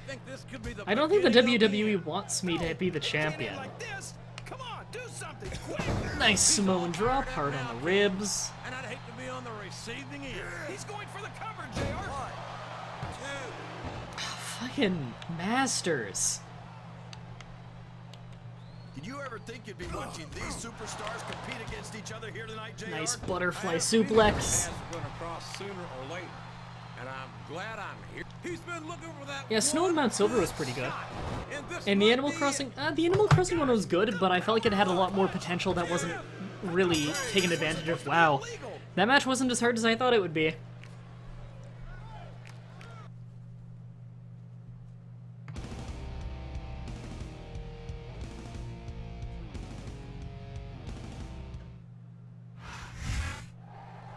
think this could be the I don't think the beginning of WWE wants me to be the Can't end champion. like this. Come on, do something quick. Nice Samoan drop, hard on the ribs. And I'd hate to be on the receiving end. He's going for the cover, JR. Fucking Masters. Did you ever think you'd be watching these superstars compete against each other here tonight, JR? Nice butterfly I have a feeling suplex. paths are gonna cross sooner or later. And I'm glad I'm here. He's been looking for that. Yeah, Snow and Mount Silver was pretty good. shot. This And the might Animal be Crossing, the Animal Crossing one was good, but I felt like it had a lot more potential that wasn't really taken advantage of. Wow, that match wasn't as hard as I thought it would be.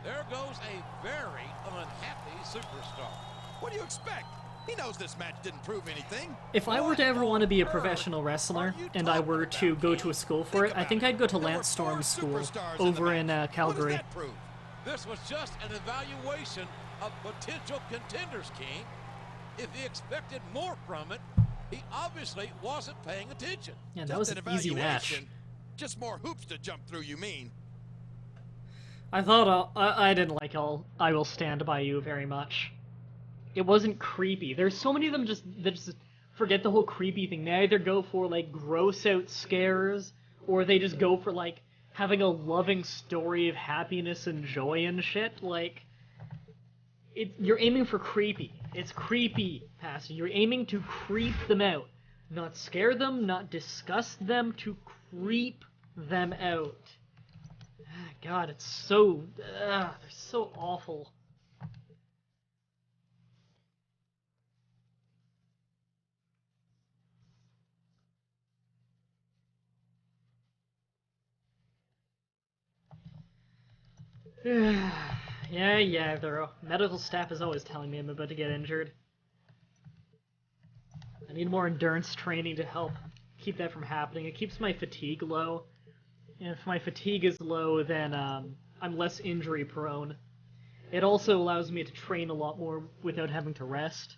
There goes a very unhappy superstar. What do you expect? He knows this match didn't prove anything. If I were to ever want to be a professional wrestler, and I were to go to a school for it, I think I'd go to Lance Storm's school over in Calgary. What does that prove? This was just an evaluation of potential contenders, King. If he expected more from it, he obviously wasn't paying attention. Yeah, that was an easy match. evaluation. Just more hoops to jump through, you mean? I thought I didn't like I Will Stand By You very much. It wasn't creepy. There's so many of them that just forget the whole creepy thing. They either go for like gross out scares, or they just go for like having a loving story of happiness and joy and shit. Like, you're aiming for creepy. It's creepy passing. You're aiming to creep them out. Not scare them, not disgust them, to creep them out. God, it's so... they're so awful. Yeah, their medical staff is always telling me I'm about to get injured. I need more endurance training to help keep that from happening. It keeps my fatigue low. And if my fatigue is low, then I'm less injury prone. It also allows me to train a lot more without having to rest.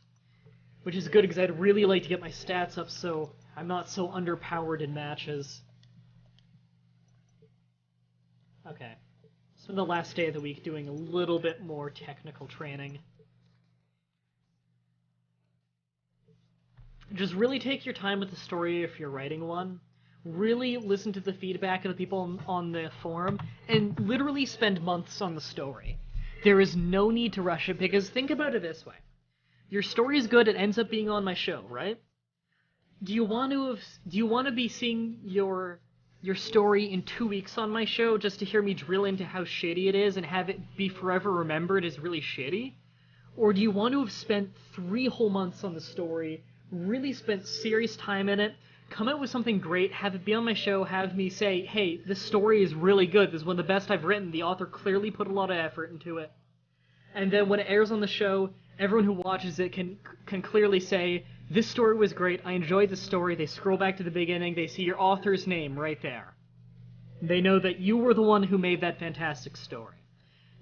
Which is good because I'd really like to get my stats up so I'm not so underpowered in matches. Okay. Spend the last day of the week doing a little bit more technical training. Just really take your time with the story if you're writing one. Really listen to the feedback of the people on the forum, and literally spend months on the story. There is no need to rush it, because think about it this way. Your story is good, it ends up being on my show, right? Do you want to be seeing your story in 2 weeks on my show just to hear me drill into how shitty it is and have it be forever remembered as really shitty? Or do you want to have spent 3 whole months on the story, really spent serious time in it, come out with something great, have it be on my show, have me say, hey, this story is really good, this is one of the best I've written, the author clearly put a lot of effort into it. And then when it airs on the show, everyone who watches it can clearly say, this story was great, I enjoyed the story, they scroll back to the beginning, they see your author's name right there. They know that you were the one who made that fantastic story.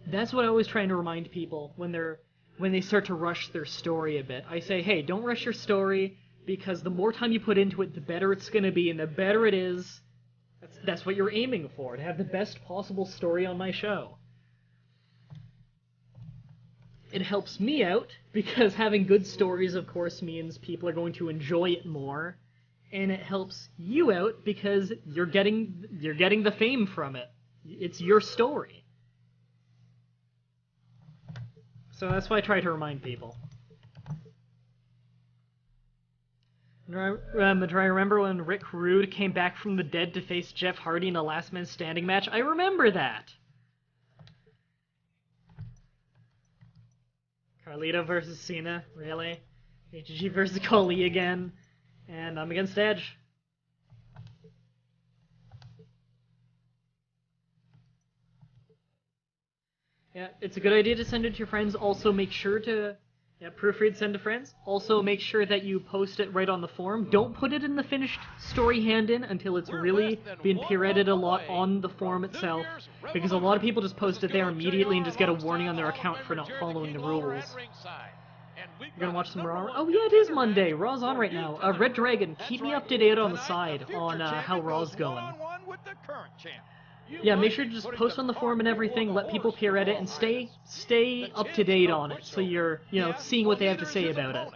That's what I always try to remind people when they start to rush their story a bit. I say, hey, don't rush your story, because the more time you put into it, the better it's going to be, and the better it is, that's what you're aiming for, to have the best possible story on my show. It helps me out, because having good stories, of course, means people are going to enjoy it more, and it helps you out, because you're getting the fame from it. It's your story. So that's why I try to remind people. Do I remember when Rick Rude came back from the dead to face Jeff Hardy in a last man standing match? I remember that! Carlito versus Cena, really? HG versus Khali again, and I'm against Edge. Yeah, it's a good idea to send it to your friends. Also, make sure to proofread, send to friends. Also, make sure that you post it right on the forum. Don't put it in the finished story hand-in until it's really been peer-edited a lot on the forum itself, because a lot of people just post it there immediately and just get a warning on their account for not following the rules. You're gonna watch some Raw? Oh yeah, it is Monday. Raw's on right now. Red Dragon, keep me up to date on the side on how Raw's going. Yeah, make sure to just post on the forum and everything, let people peer edit, and stay up to date on it, so you're, seeing what they have to say about it.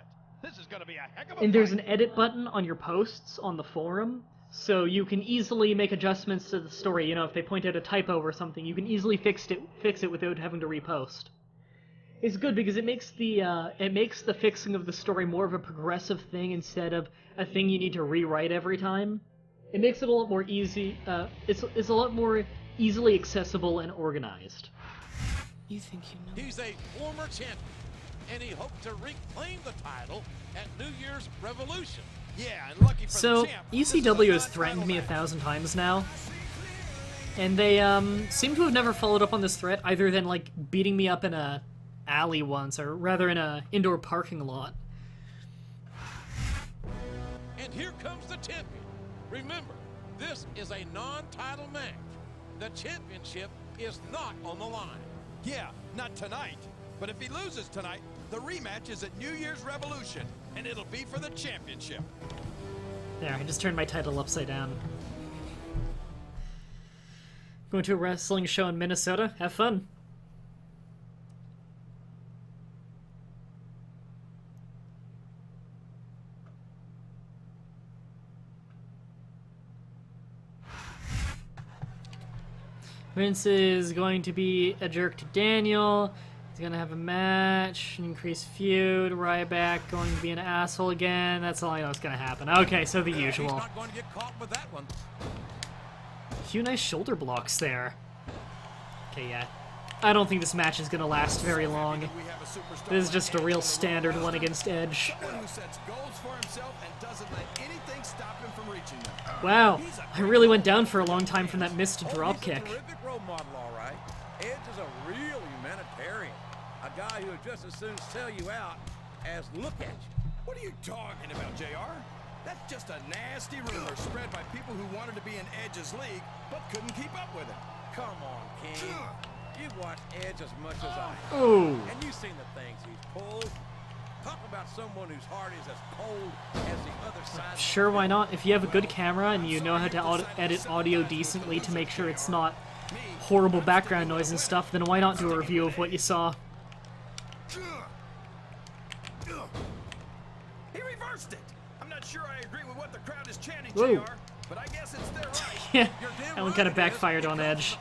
And there's an edit button on your posts on the forum, so you can easily make adjustments to the story. If they point out a typo or something, you can easily fix it without having to repost. It's good because it makes the fixing of the story more of a progressive thing instead of a thing you need to rewrite every time. It makes it a lot more easy. It's a lot more easily accessible and organized. You think you know? He's a former champion, and he hoped to reclaim the title at New Year's Revolution. Yeah, and lucky for So, the champ. ECW has threatened me 1,000 times now, and they seem to have never followed up on this threat, either than beating me up in a alley once, or rather in a indoor parking lot. And here comes the champion. Remember, this is a non-title match. The championship is not on the line. Yeah, not tonight. But if he loses tonight, the rematch is at New Year's Revolution, and it'll be for the championship. There, I just turned my title upside down. Going to a wrestling show in Minnesota? Have fun. Vince is going to be a jerk to Daniel. He's gonna have a match, increase feud, Ryback going to be an asshole again. That's all I know is gonna happen. Okay, so the usual. He's not going to get caught with that one. A few nice shoulder blocks there. Okay, yeah. I don't think this match is gonna last very long. This is just a real standard one against Edge. Someone who sets goals for himself and doesn't let anything stop him from reaching them. Wow, I really went down for a long time from that missed drop He's a kick. terrific role model, all right. Edge is a real humanitarian. A guy who would just as soon sell you out as look at you. What are you talking about, JR? That's just a nasty rumor spread by people who wanted to be in Edge's league but couldn't keep up with him. Come on, King. You've watched Edge as much as I have. Oh. And you've seen the things he's pulled. Talk about someone whose heart is as cold as the other side. Sure, why not? If you have a good camera and you know how to edit audio decently to make sure it's not horrible background noise and stuff, then why not do a review of what you saw? He reversed it. I'm not sure I agree with what the crowd is chanting, Whoa. JR, but I guess it's their right. Yeah, that one kind of backfired on Edge.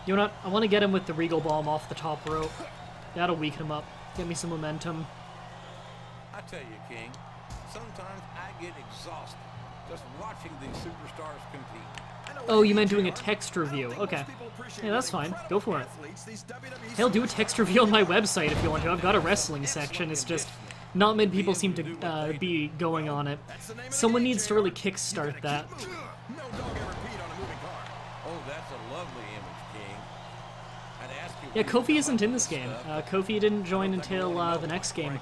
You know what? I want to get him with the Regal Bomb off the top rope. That'll weaken him up. Get me some momentum. I tell you, King, sometimes I get exhausted just watching these superstars compete. Oh, you meant doing a text review. Okay. Yeah, that's fine. Go for it. Hell, do a text review on my website if you want to. I've got a wrestling section. It's just not many people seem to be going on it. Someone needs to really kickstart that. No dog ever peed on a moving car. Oh, that's a lovely image, King. I'd ask you. Yeah, Kofi isn't in this game. Kofi didn't join until the next game.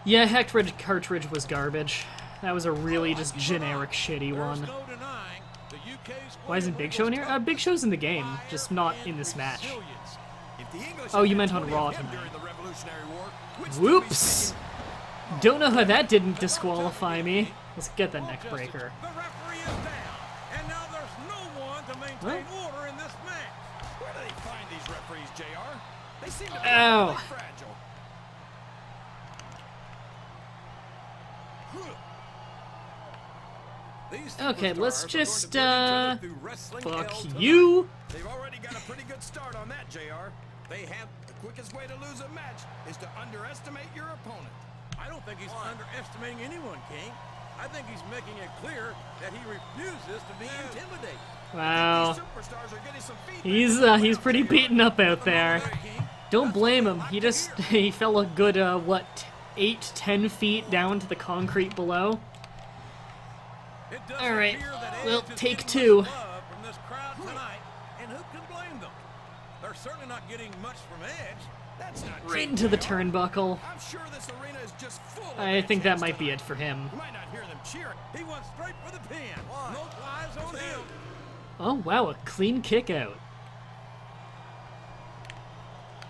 Yeah, Hacked Red Cartridge was garbage. That was a really just generic shitty one. Why isn't Big Show in here? Big Show's in the game, just not in this match. Oh, you meant on Raw tonight. Whoops! Don't know how that didn't disqualify me. Let's get the neck breaker. The referee is down, and now there's no one to maintain order in this match. Where do they find these referees, JR? They seem to be Ow. really fragile. These Okay, let's superstars are just, going to put each other through wrestling hell fuck tonight. you. They've already got a pretty good start on that, JR. They have the quickest way to lose a match is to underestimate your opponent. I don't think he's underestimating anyone, King. I think he's making it clear that he refuses to be intimidated. Wow. These superstars are getting some feedback. He's pretty beaten up out there. Don't blame him. He fell a good, what, 8-10 feet down to the concrete below. It does All right, appear that Edge well, is take getting two. much love from this crowd tonight, and who can blame them? They're certainly not getting much from Edge. That's not Right true, into the JR. turnbuckle. I'm sure this arena is just full of I think that Edge might be tonight. it for him. You might not hear them cheering. He went straight for the pin. No flies on him. Oh, wow, a clean kick out.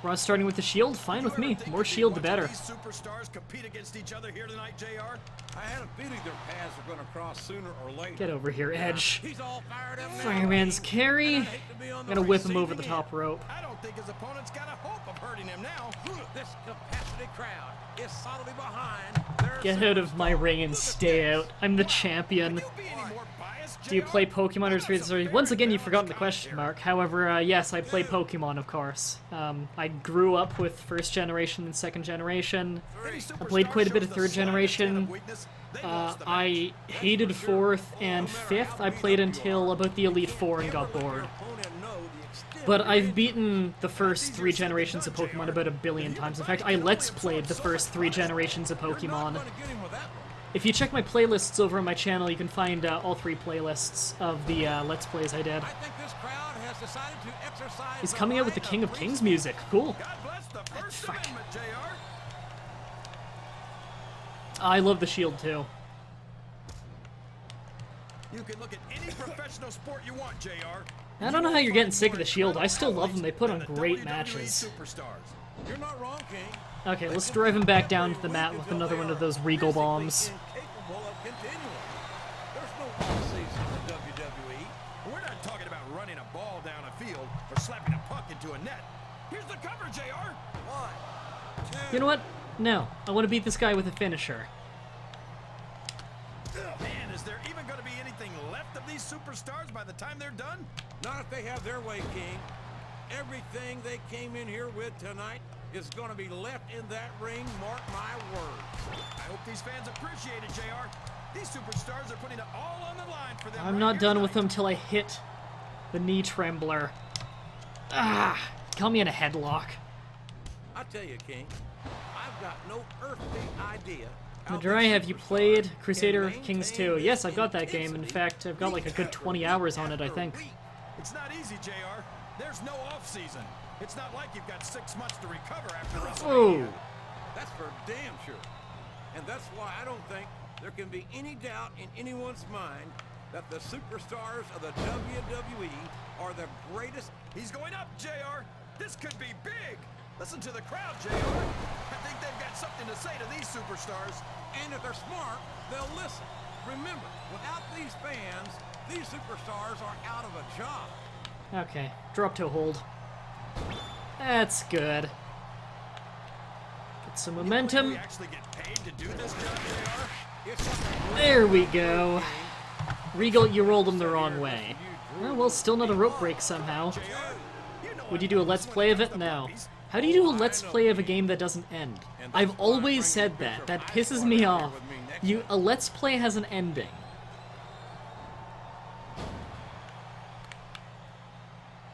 Raw starting with the Shield, fine with me. More Shield, the better. These superstars compete against each other here tonight, JR. I had a feeling their paths were going to cross sooner or later. Get over here, Edge. He's all fired up now. Fireman's carry. And I hate to be on the Gonna whip him over the receiving top rope. I don't think his opponent's got a hope of hurting him now. This capacity crowd is solidly behind their Get out of my ring and stay out. I'm the champion. Would you be any more biased, Do you JR? play Pokemon or Street Story? Once again, you've forgotten the question mark. However, yes, I play Pokemon, of course. I grew up with first generation and second generation. Any I played quite a bit of superstar third shows the sign generation. weakness, they lost the match. I hated fourth and fifth. I played until about the Elite Four and got bored. But I've beaten the first 3 generations of Pokemon about 1 billion times. In fact, I Let's Played the first 3 generations of Pokemon. If you check my playlists over on my channel, you can find all 3 playlists of the Let's Plays I did. I think this crowd has decided to exercise. He's coming out with the King of Kings music. Cool. God bless the First Fuck. Amendment, JR. I love the Shield too. You can look at any professional sport you want, JR. I don't know how you're getting sick of the Shield. I still love them. They put on great matches. Superstars. You're not wrong, King. Okay, let's drive him back down to the mat with another one of those Regal bombs. Incapable of continuing. There's no off-season in WWE. We're not talking about running a ball down a field or slapping a puck into a net. Here's the cover, JR. 1, 2. You know what? No. I want to beat this guy with a finisher. Man, is there even going to be anything left of these superstars by the time they're done? Not if they have their way, King. Everything they came in here with tonight is going to be left in that ring, mark my words. I hope these fans appreciate it, JR. These superstars are putting it all on the line for them. I'm not done with them till I hit the knee trembler. Ah, got me in a headlock. I tell you, King, I've got no earthly idea. Mah-Dry, have you played Crusader Kings 2? Yes, I've got that game. In fact, I've got like a good 20 hours on it, I think. It's not easy, JR. There's no off-season. It's not like you've got 6 months to recover after WrestleMania. Oh. That's for damn sure. And that's why I don't think there can be any doubt in anyone's mind that the superstars of the WWE are the greatest. He's going up, JR. This could be big. Listen to the crowd, JR. I think they've got something to say to these superstars. And if they're smart, they'll listen. Remember, without these fans, these superstars are out of a job. Okay, drop to hold. That's good. Get some momentum. We actually get paid to do this job, JR? There we go. Regal, you rolled him the wrong way. Oh, well, still not a rope break somehow. Would you do a let's play of it? No. How do you do a let's play of a game that doesn't end? I've always said that. That pisses me off. A let's play has an ending.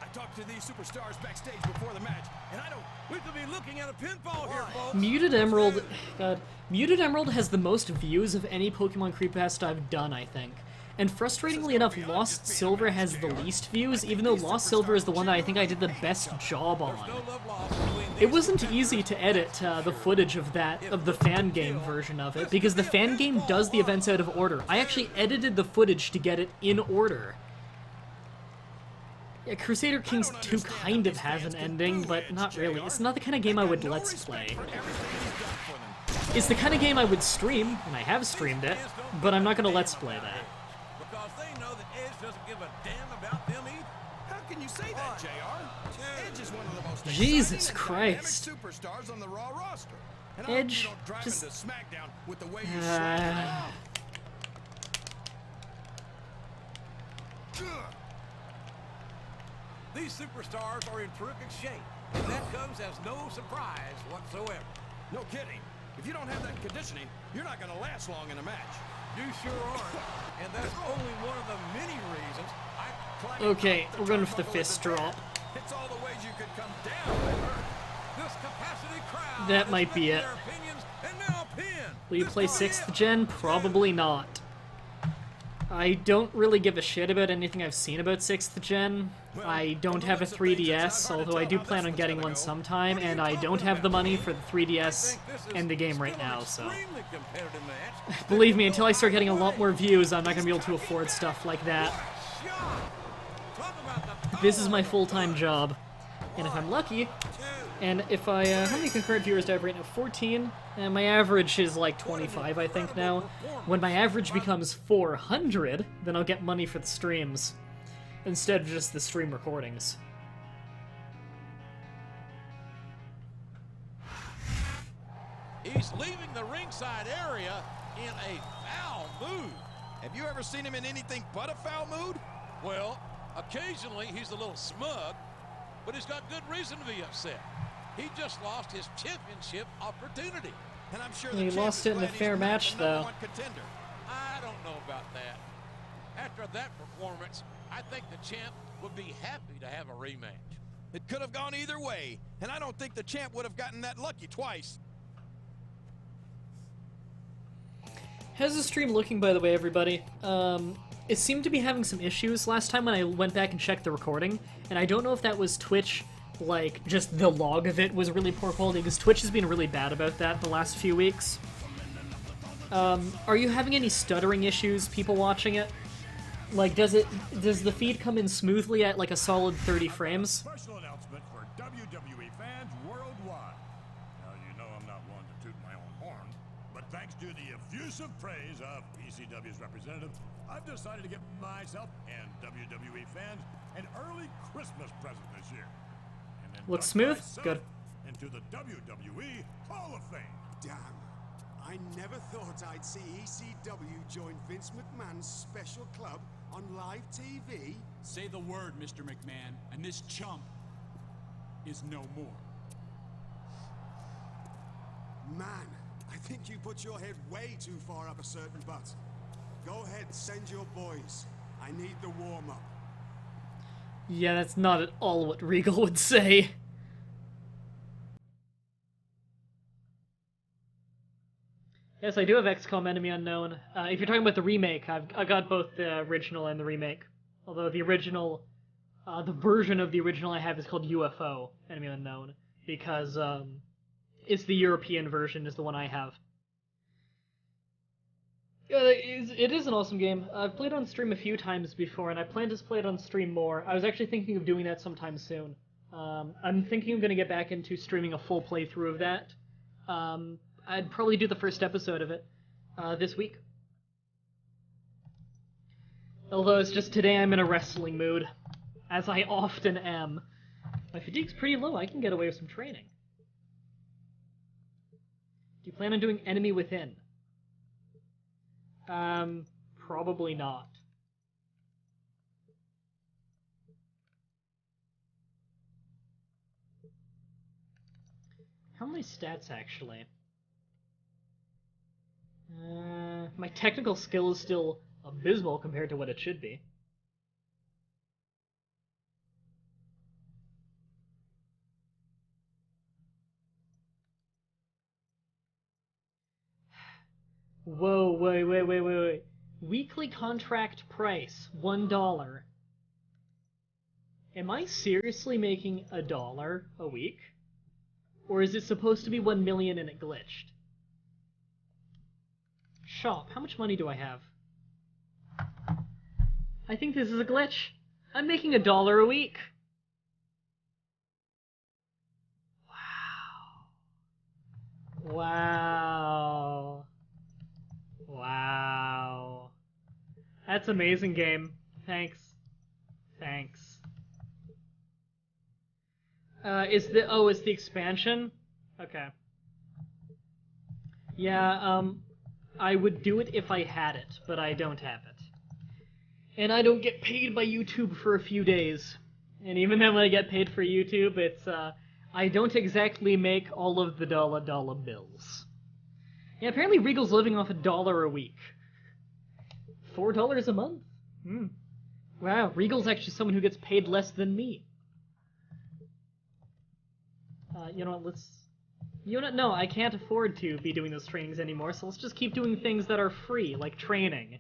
I talked to these superstars backstage before the match, and I don't... We could be looking at a pinfall here, folks. Muted Emerald... God. Muted Emerald has the most views of any Pokemon Creepypasta I've done, I think. And frustratingly enough, Lost Silver has the least views, even though Lost Silver is the one that I think I did the best job on. It wasn't easy to edit the footage of the fan game version of it, because the fan game does the events out of order. I actually edited the footage to get it in order. Yeah, Crusader Kings 2 kind of has an ending, but not really. It's not the kind of game I would let's play. It's the kind of game I would stream, and I have streamed it, but I'm not going to let's play that. Because they know that Edge doesn't give a damn about them either. How can you say that, JR? Edge is one of the most Jesus exciting Christ. superstars on the Raw roster. And I Edge, hope you don't drive just... into Smackdown with the way you shred it off. These superstars are in terrific shape, and that comes as no surprise whatsoever. No kidding. If you don't have that conditioning, you're not going to last long in a match. You sure aren't. And that's only one of the many reasons I... Okay, we're going for the fist drop. It's all the ways you could come down. This capacity crowd That might be it. their opinions and now pin. Will you play 6th gen? Probably not. I don't really give a shit about anything I've seen about 6th gen. I don't have a 3DS, although I do plan on getting one sometime, and I don't have the money for the 3DS and the game right now, so... Believe me, until I start getting a lot more views, I'm not going to be able to afford stuff like that. This is my full-time job, and if I'm lucky, and if I... how many concurrent viewers do I have right now? 14? And my average is like 25, I think, now. When my average becomes 400, then I'll get money for the streams, instead of just the stream recordings. He's leaving the ringside area in a foul mood. Have you ever seen him in anything but a foul mood? Well, occasionally he's a little smug, but he's got good reason to be upset. He just lost his championship opportunity. And I'm sure He lost it in a fair match, though. I don't know about that. After that performance, I think the champ would be happy to have a rematch. It could have gone either way, and I don't think the champ would have gotten that lucky twice. How's the stream looking, by the way, everybody? It seemed to be having some issues last time when I went back and checked the recording, and I don't know if that was Twitch, like, just the log of it was really poor quality, because Twitch has been really bad about that the last few weeks. Are you having any stuttering issues, people watching it? Like, does the feed come in smoothly at, like, a solid 30 frames? Special announcement for WWE fans worldwide. Now, you know I'm not one to toot my own horn, but thanks to the effusive praise of ECW's representative, I've decided to give myself and WWE fans an early Christmas present this year. And then Looks smooth? Good. Into the WWE Hall of Fame. Damn. I never thought I'd see ECW join Vince McMahon's special club On live TV? Say the word, Mr. McMahon, and this chump is no more. Man, I think you put your head way too far up a certain butt. Go ahead, send your boys. I need the warm-up. Yeah, that's not at all what Regal would say. Yes, I do have XCOM Enemy Unknown. If you're talking about the remake, I got both the original and the remake. Although the original, the version of the original I have is called UFO Enemy Unknown, because it's the European version is the one I have. It is an awesome game. I've played on stream a few times before, and I plan to play it on stream more. I was actually thinking of doing that sometime soon. I'm thinking I'm going to get back into streaming a full playthrough of that. I'd probably do the first episode of it this week. Although it's just today I'm in a wrestling mood, as I often am. My fatigue's pretty low, I can get away with some training. Do you plan on doing Enemy Within? Probably not. How are my stats, actually? My technical skill is still abysmal compared to what it should be. Whoa, wait. Weekly contract price, $1. Am I seriously making $1 a week? Or is it supposed to be 1 million and it glitched? Shop, how much money do I have? I think this is a glitch. I'm making $1 a week. Wow. Wow. That's amazing, game. Thanks. It's the expansion? Okay. Yeah, I would do it if I had it, but I don't have it. And I don't get paid by YouTube for a few days. And even then when I get paid for YouTube, it's, I don't exactly make all of the dollar bills. Yeah, apparently Regal's living off $1 a week. $4 a month? Wow, Regal's actually someone who gets paid less than me. You know what, no, I can't afford to be doing those trainings anymore, so let's just keep doing things that are free, like training.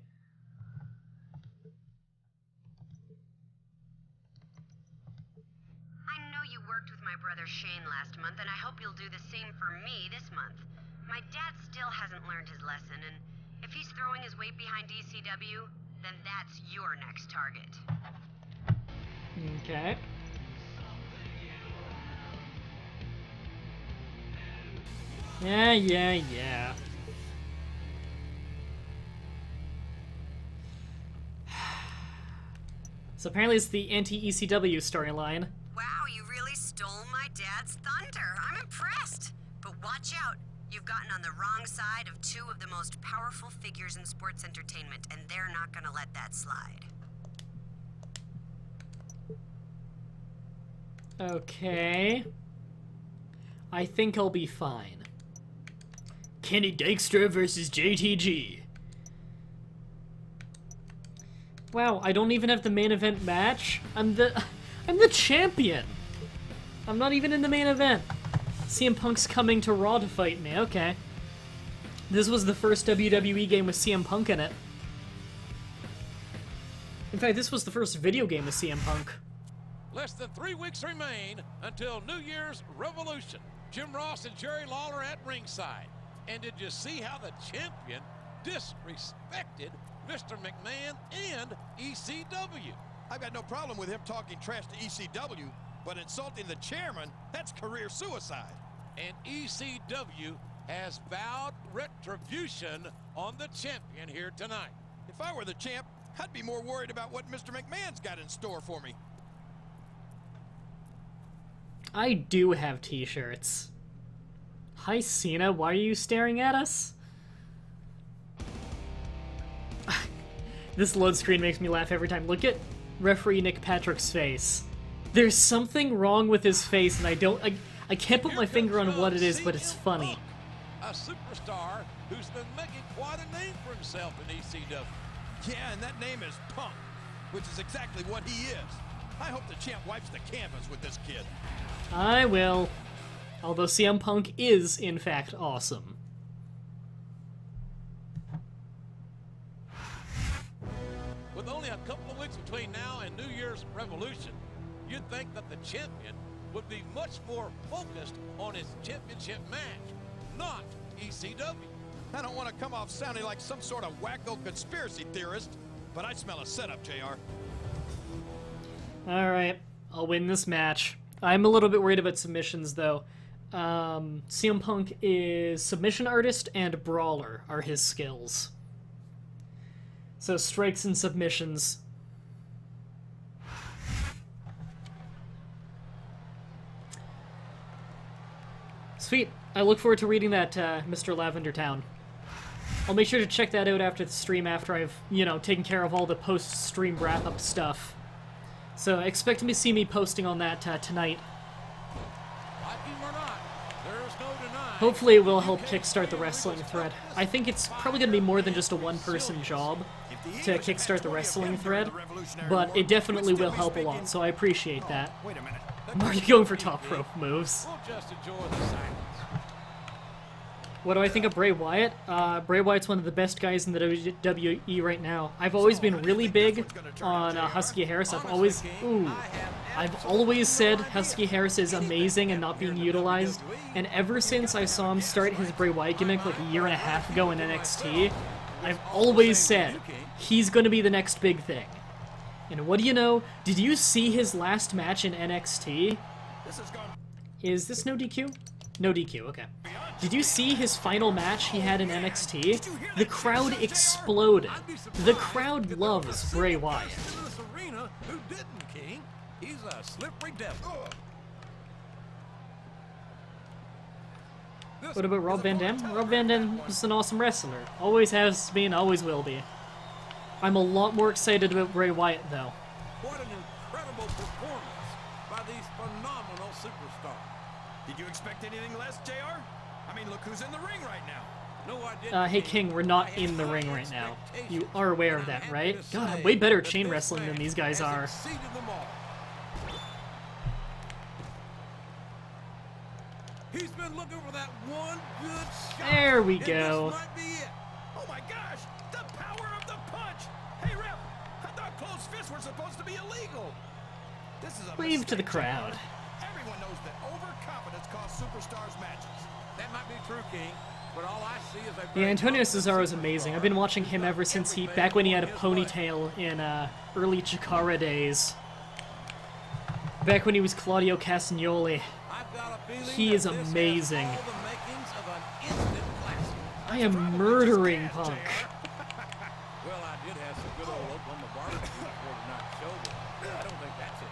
I know you worked with my brother Shane last month, and I hope you'll do the same for me this month. My dad still hasn't learned his lesson, and if he's throwing his weight behind ECW, then that's your next target. Okay. Yeah. So apparently it's the anti-ECW storyline. Wow, you really stole my dad's thunder. I'm impressed. But watch out. You've gotten on the wrong side of two of the most powerful figures in sports entertainment, and they're not gonna let that slide. Okay. I think I'll be fine. Kenny Dykstra versus JTG. Wow, I don't even have the main event match? I'm the champion! I'm not even in the main event. CM Punk's coming to Raw to fight me, okay. This was the first WWE game with CM Punk in it. In fact, this was the first video game with CM Punk. Less than 3 weeks remain until New Year's Revolution. Jim Ross and Jerry Lawler at ringside. And did you see how the champion disrespected Mr. McMahon and ECW? I've got no problem with him talking trash to ECW, but insulting the chairman, that's career suicide. And ECW has vowed retribution on the champion here tonight. If I were the champ, I'd be more worried about what Mr. McMahon's got in store for me. I do have t-shirts. Hi, Cena, why are you staring at us? This load screen makes me laugh every time. Look at referee Nick Patrick's face. There's something wrong with his face, and I can't put my finger on what it is, but it's funny. A superstar who's been making quite a name for himself in ECW. Yeah, and that name is Punk, which is exactly what he is. I hope the champ wipes the canvas with this kid. I will. Although CM Punk is, in fact, awesome. With only a couple of weeks between now and New Year's Revolution, you'd think that the champion would be much more focused on his championship match, not ECW. I don't want to come off sounding like some sort of wacko conspiracy theorist, but I smell a setup, JR. Alright, I'll win this match. I'm a little bit worried about submissions, though. CM Punk is submission artist and brawler are his skills. So strikes and submissions. Sweet. I look forward to reading that, Mr. Lavender Town. I'll make sure to check that out after the stream, after I've, taken care of all the post-stream wrap-up stuff. So expect to see me posting on that tonight. Hopefully it will help kickstart the wrestling thread. I think it's probably going to be more than just a one-person job to kickstart the wrestling thread, but it definitely will help a lot, so I appreciate that. I'm already going for top rope moves. What do I think of Bray Wyatt? Bray Wyatt's one of the best guys in the WWE right now. I've always been really big on Husky Harris. I've always said Husky Harris is amazing and not being utilized. And ever since I saw him start his Bray Wyatt gimmick like a year and a half ago in NXT, I've always said he's going to be the next big thing. And what do you know? Did you see his last match in NXT? Is this no DQ? No DQ, okay. Did you see his final match he had in NXT? The crowd exploded. The crowd loves Bray Wyatt. He's a slippery devil. What about Rob Van Dam? Rob Van Dam is an awesome wrestler. Always has been, always will be. I'm a lot more excited about Bray Wyatt, though. What an incredible performance by these phenomenal superstars. Did you expect anything less, JR? I mean, look who's in the ring right now. No, I didn't. Hey King, we're not in the ring right now. You are aware of that, right? God, I'm way better at chain wrestling than these guys are. He's been looking for that one good shot. There we go. Oh my gosh, the power of the punch! Hey ref, I thought closed fists were supposed to be illegal. This is a Wave to the crowd. Everyone knows that overconfidence costs superstars matches. That might be true, King, but all I see is a... Yeah, Antonio Cesaro is amazing. I've been watching him ever since back when he had a ponytail in early Chikara days. Back when he was Claudio Castagnoli. He is amazing. I am murdering Punk. Well, I did have some good old Oklahoma barbecue before tonight's show, but I don't think that's it.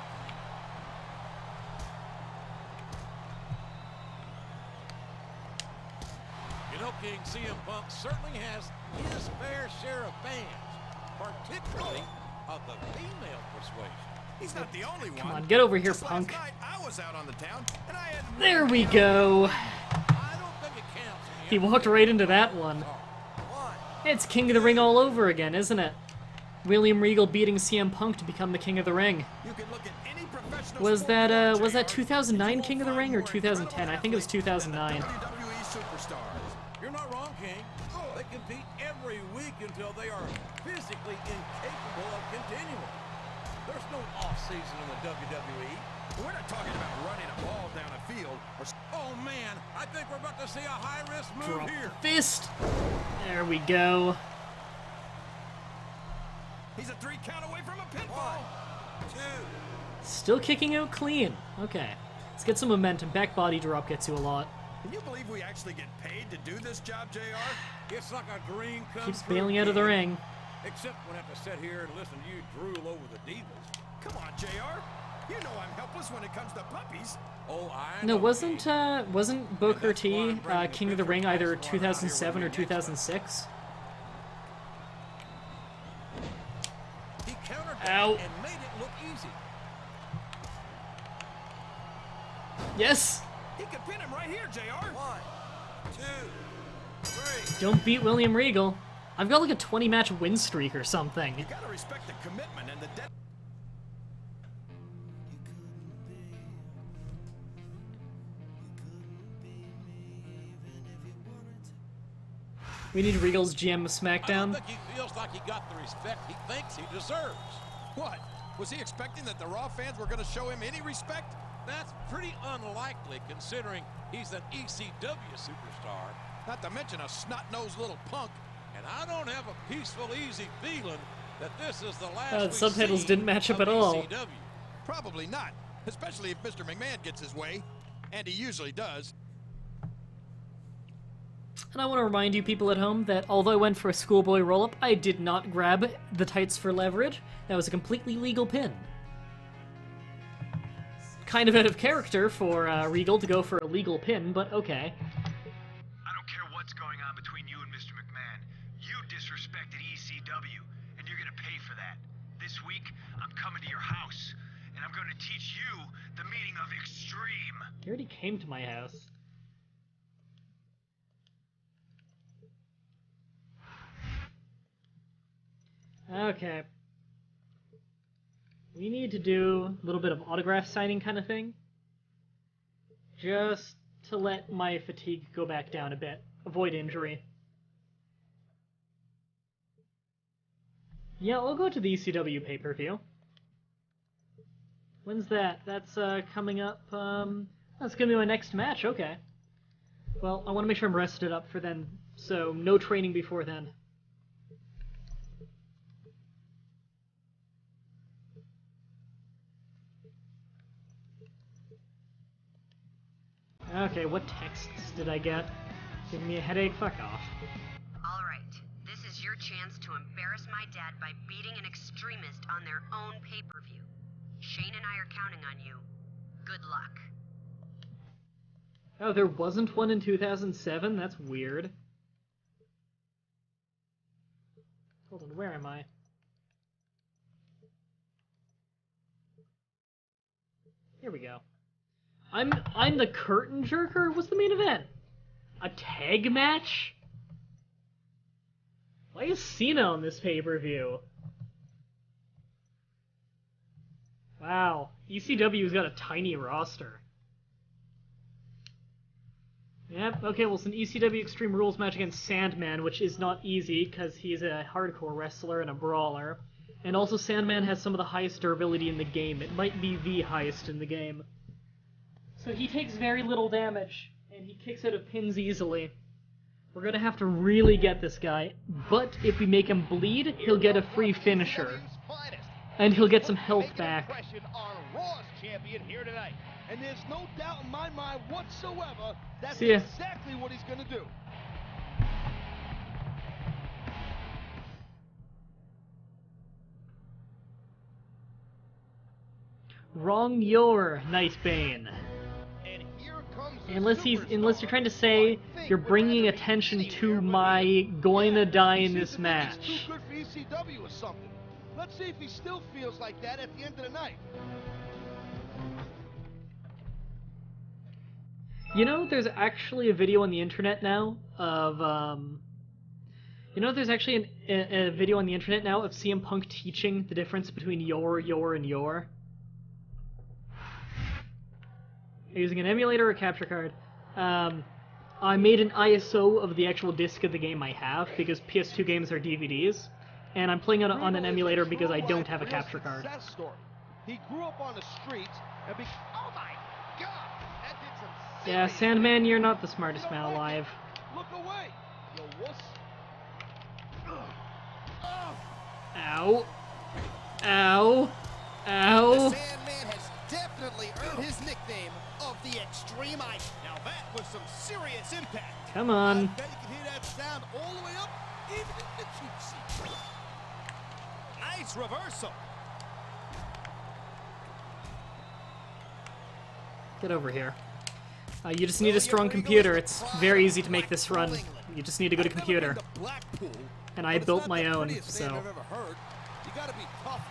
You know, King, CM Punk certainly has his fair share of fans, particularly of the female persuasion. He's not the only one. Come on, get over here, Just Punk. last night, I was out on the town, and I had There we go. I don't think it counts. He walked right into that one. It's King of the Ring all over again, isn't it? William Regal beating CM Punk to become the King of the Ring. You can look at any professional Was sport, that 2009 King of the Ring or 2010? I think it was 2009. WWE superstars. You're not wrong, King. They compete every week until they are physically incapable of continuing. There's no off-season in the WWE. We're not talking about running a ball down a field or... Oh, man, I think we're about to see a high-risk move Drop here. the fist. There we go. He's a 3 count away from a pinfall. 2. Still kicking out clean. Okay. Let's get some momentum. Back body drop gets you a lot. Can you believe we actually get paid to do this job, JR? It's like a dream come Keeps true, bailing out of the King. ring. Except when I have to sit here and listen to you drool over the divas. Come on, JR. You know I'm helpless when it comes to puppies. Oh, I No, know, wasn't King. Booker T King of the Ring either 2007 or 2006? Ow. and made it look easy. Yes! He could pin him right here, JR. 1, 2, 3. Don't beat William Regal. I've got like a 20-match win streak or something. You gotta respect the commitment and the We need Regal's GM of I don't SmackDown. think he feels like he got the respect he thinks he deserves. What? Was he expecting that the Raw fans were gonna show him any respect? That's pretty unlikely considering he's an ECW superstar. Not to mention a snot-nosed little punk. And I don't have a peaceful, easy feeling that this is the last The we subtitles see didn't match up of at all. ECW. Probably not. Especially if Mr. McMahon gets his way. And he usually does. And I want to remind you people at home that although I went for a schoolboy roll-up, I did not grab the tights for leverage. That was a completely legal pin. Kind of out of character for Regal to go for a legal pin, but okay. I don't care what's going on between you and Mr. McMahon. You disrespected ECW, and you're gonna pay for that. This week, I'm coming to your house, and I'm gonna teach you the meaning of extreme. He already came to my house. Okay. We need to do a little bit of autograph signing kind of thing. Just to let my fatigue go back down a bit. Avoid injury. Yeah, I'll go to the ECW pay-per-view. When's that? That's coming up, that's gonna be my next match, okay. Well, I want to make sure I'm rested up for then, so no training before then. Okay, what texts did I get? Giving me a headache? Fuck off. All right, this is your chance to embarrass my dad by beating an extremist on their own pay-per-view. Shane and I are counting on you. Good luck. Oh, there wasn't one in 2007? That's weird. Hold on, where am I? Here we go. I'm the curtain jerker? What's the main event? A tag match? Why is Cena on this pay-per-view? Wow, ECW's got a tiny roster. Yep, okay, well it's an ECW Extreme Rules match against Sandman, which is not easy, because he's a hardcore wrestler and a brawler. And also Sandman has some of the highest durability in the game. It might be the highest in the game. So he takes very little damage, and he kicks out of pins easily. We're gonna have to really get this guy, but if we make him bleed, he'll get a free finisher. And he'll get some health back. And there's no doubt in my mind whatsoever that's See ya. exactly what he's gonna do. Wrong your Nightbane. And here comes the Unless you're trying to say superstar. you're bringing attention to my going to die in this He's match. too good for ECW or something. Let's see if he still feels like that at the end of the night. You know, there's actually a video on the internet now of, you know, there's actually a video on the internet now of CM Punk teaching the difference between your, and your. Using an emulator or a capture card. I made an ISO of the actual disc of the game I have, because PS2 games are DVDs, and I'm playing it on an emulator because I don't have a capture card. He grew up on the streets and oh my God! That did some Yeah, Sandman, you're not the smartest man alive. Look away, you wuss. Ow. Ow. Ow. The Sandman has definitely earned his nickname of the Extreme Ike. Now that was some serious impact. Come on. I bet you can hear that sound all the way up, even in the cheap seat. Nice reversal. Get over here. You just need a strong computer. It's very easy to make this run. You just need a good computer. And I built my own, so... You gotta be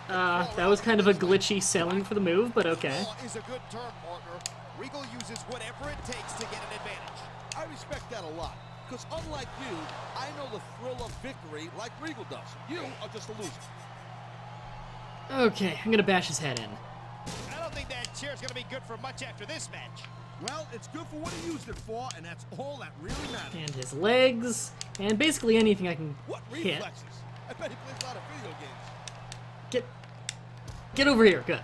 That was kind of a glitchy selling for the move, but okay. Is a good term, partner. Regal uses whatever it takes to get an advantage. I respect that a lot, because unlike you, I know the thrill of victory like Regal does. You are just a loser. Okay, I'm gonna bash his head in. I don't think that chair's gonna be good for much after this match. Well, it's good for what he used it for, and that's all that really matters. And his legs, and basically anything I can What hit. reflexes? I bet he plays a lot of video games. Get over here, good.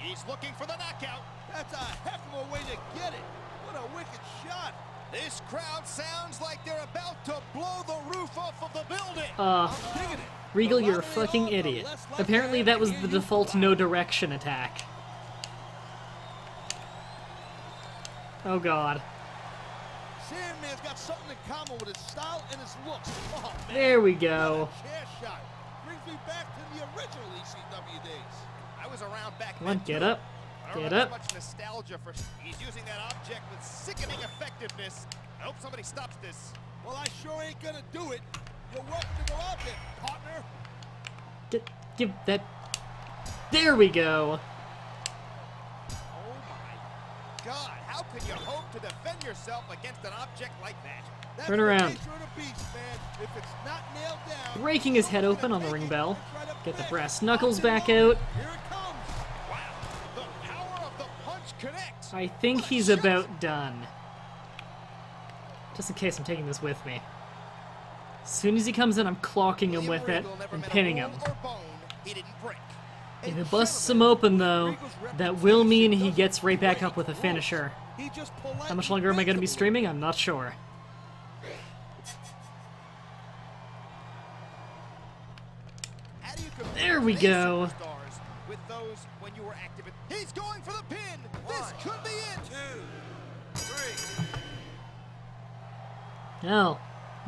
He's looking for the knockout. That's a heck of a way to get it. What a wicked shot. This crowd sounds like they're about to blow the roof off of the building. I'm digging it. Regal, The you're a louder they fucking are, the idiot. less likely Apparently I am that to was hear the you default cry. no direction attack. Oh god. Sandman's got something in common with his style and his looks. Oh, man. There we go. What a chair shot. Brings me back to the original ECW days. I was around back Come on, then, get too. up. I don't Get have up. much nostalgia for. He's using that object with sickening effectiveness. I hope somebody stops this. Well, I sure ain't gonna do it. You're welcome to go out there, partner. Give that. There we go. Oh my God! How can you hope to defend yourself against an object like that? That's Turn the around. nature of the beast, man. If it's not nailed down, Breaking his head someone's open on gonna the ring take it bell. and try to Get the break brass it. knuckles Lock and back loaded. out. Here it comes. Wow! The power of the punch connects. I think he's about done. Just in case I'm taking this with me. As soon as he comes in, I'm clocking him with it and pinning him. He didn't break. If it busts him open, though, that will mean he gets right back up with a finisher. He just How much longer am I going to be streaming? I'm not sure. How do you compare There we these go. superstars with those when you were active in... He's going for the pin. This could be it. 2, 3. No.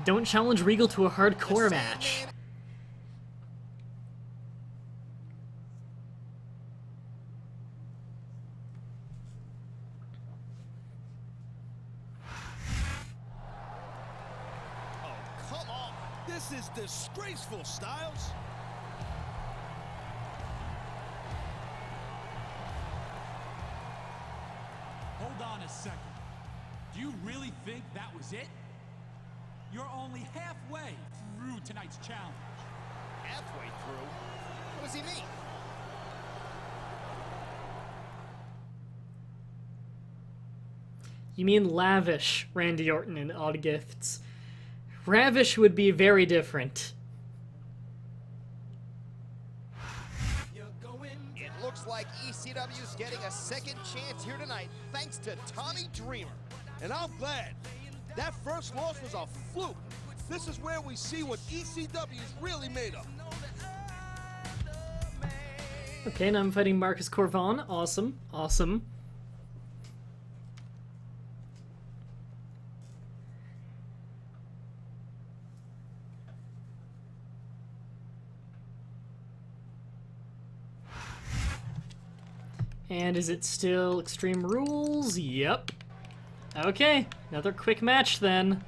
Don't challenge Regal to a hardcore match. Sandman- Oh, come on. This is disgraceful, Styles. Hold on a second. Do you really think that was it? You're only halfway through tonight's challenge. Halfway through? What does he mean? You mean lavish, Randy Orton and Odd Gifts. Ravish would be very different. It looks like ECW's getting a second chance here tonight, thanks to Tommy Dreamer. And I'm glad. That first loss was a fluke. This is where we see what ECW's really made of. Okay, now I'm fighting Marcus Corvon. Awesome. Awesome. And is it still Extreme Rules? Yep. Okay, another quick match then.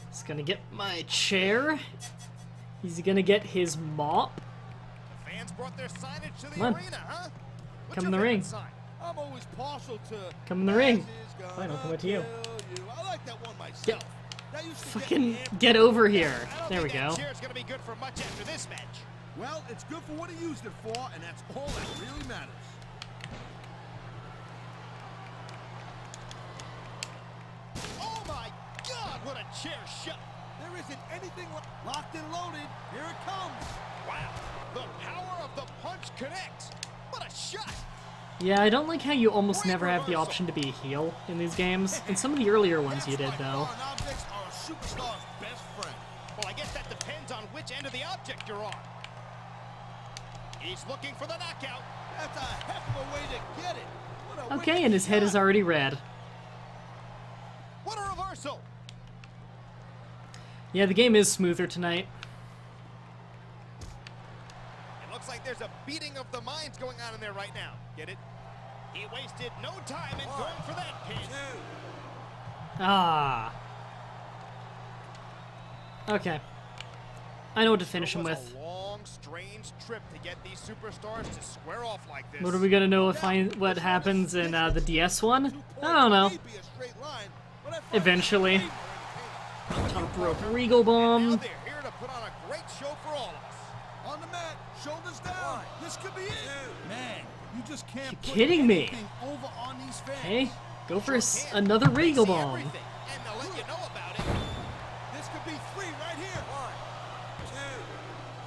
He's gonna get my chair. He's gonna get his mop. The fans brought their signage to the Come on. arena, huh? What's Come in your the ring. favorite sign? I'm always partial to... Come in the ring. "As is gonna Fine, I'll come up to you. kill I like that one myself. That used to get me Fucking amped. get over here. I don't There we think go. that chair's gonna be good for much after this match. Well, it's good for what he used it for, and that's all that really matters. Oh my God, what a chair shot! There isn't anything locked and loaded. Here it comes. Wow, the power of the punch connects. What a shot! Yeah, I don't like how you almost never have the option to be a heel in these games. In some of the earlier ones you did, That's why though. foreign objects are a superstar's best friend. Well, I guess that depends on which end of the object you're on. He's looking for the knockout. That's a heck of a way to get it. What a Okay, wicked and his head is shot. already red. What a reversal! Yeah, the game is smoother tonight. It looks like there's a beating of the minds going on in there right now. Get it? He wasted no time in going for that pin. 2. Ah. Okay. I know what to finish him It was with. a long strange trip to get these superstars to square off like this. What are we gonna know what happens in the DS one? I don't know. Eventually. Top rope Regal Now Bomb. they're here to put on a great show for all of us. On the mat, shoulders down. This could be it. Man, you just can't You put kidding me? anything over on these fans. Hey, go for another Regal See Bomb. everything, and they'll let you know about it. This could be 3 right here.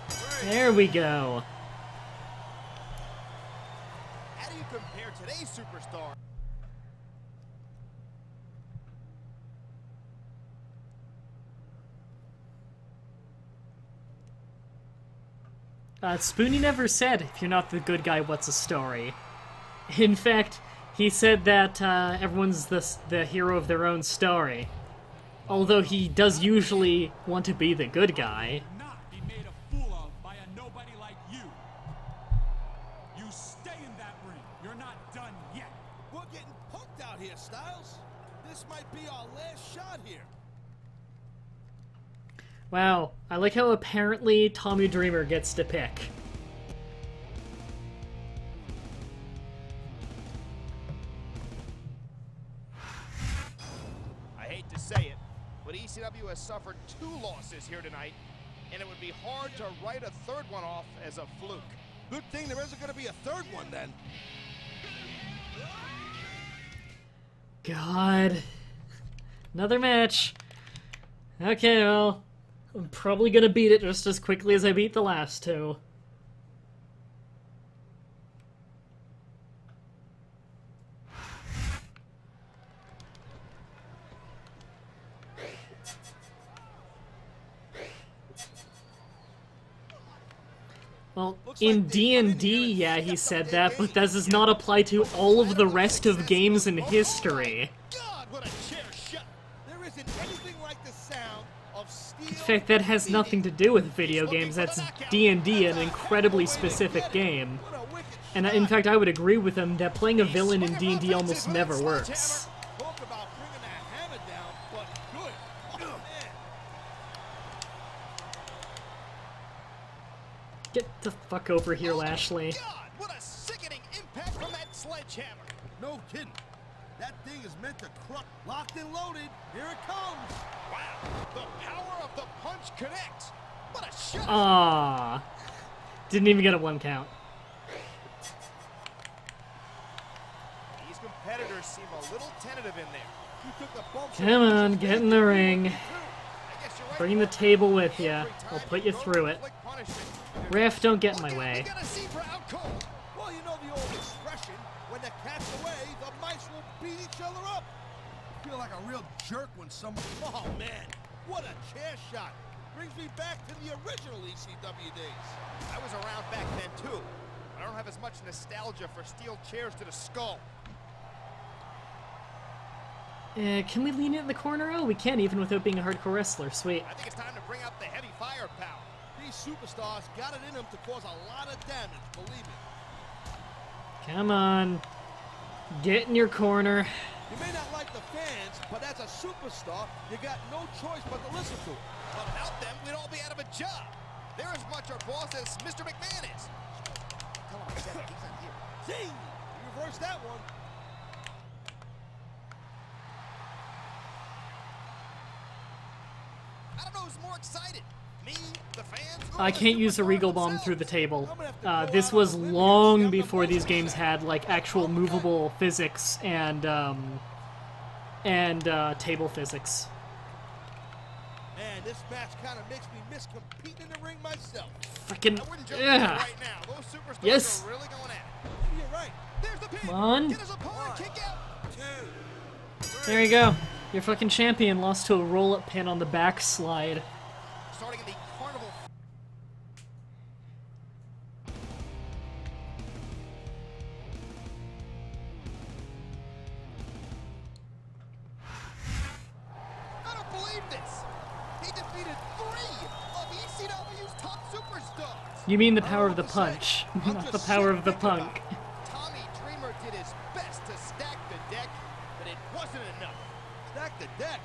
1, 2, 3. There we go. How do you compare today's superstar? Spoonie never said, if you're not the good guy, what's a story? In fact, he said that everyone's the hero of their own story. Although he does usually want to be the good guy. Not be made a fool of by a nobody like you. You stay in that ring. You're not done yet. We're getting poked out here, Styles. This might be our last shot here. Wow, I like how apparently Tommy Dreamer gets to pick. I hate to say it, but ECW has suffered 2 losses here tonight, and it would be hard to write a 3rd one off as a fluke. Good thing there isn't going to be a 3rd one then. God. Another match. Okay, well, I'm probably gonna beat it just as quickly as I beat the last 2. Well, in D&D, yeah, he said that, but that does not apply to all of the rest of games in history. God, what a chair shot! There isn't anything like the sound of steel. In fact, that has nothing to do with video games. That's D&D, an incredibly specific game. And in fact, I would agree with him that playing a villain in D&D almost never works. Talk about bringing that hammer down, but good. Oh, man. Get the fuck over here, Lashley. God, what a sickening impact from that sledgehammer. No kidding. That thing is meant to crush. Locked and loaded. Here it comes. Wow, the power of the punch connects. What a shot. Ah, didn't even get a 1 count. These competitors seem a little tentative in there. You took the bump. Come on, get in the ring. I guess you're right. Bring the table with you. Every I'll time put you go to through it. inflict punishment, Ref, don't get in my we way. gotta see Brown cold. Well, you know the old expression, when the cat's away, the mice will beat each other up. I feel like a real jerk when someone... Oh, man, what a chair shot. Brings me back to the original ECW days. I was around back then too. I don't have as much nostalgia for steel chairs to the skull. Can we lean it in the corner? Oh, we can, even without being a hardcore wrestler. Sweet. I think it's time to bring out the heavy firepower. These superstars got it in them to cause a lot of damage, believe me. Come on. Get in your corner. You may not like the fans, but as a superstar, you got no choice but to listen to it. But without them, we'd all be out of a job. They're as much our boss as Mr. McMahon is. Come on, Seth, he's not here. Zing! You reversed that one. I don't know who's more excited. Me, the fans, or I the can't use a superstars Regal Bomb themselves. through the table. This was long before these games had, like, actual movable physics and table physics. Man, this match kind of makes me miss competing in the ring myself. Freaking, I wouldn't jump yeah. right now. Those superstars Yes. are really going at it. Maybe you're right. There's the pin. Come on. Get his opponent, kick out. 2, There you go. Your fucking champion lost to a roll-up pin on the backslide. Starting in the carnival. I don't believe this. He defeated 3 of ECW's top superstars. You mean the power of the punch, not the power of the punk. Tommy Dreamer did his best to stack the deck, but it wasn't enough. stack the deck.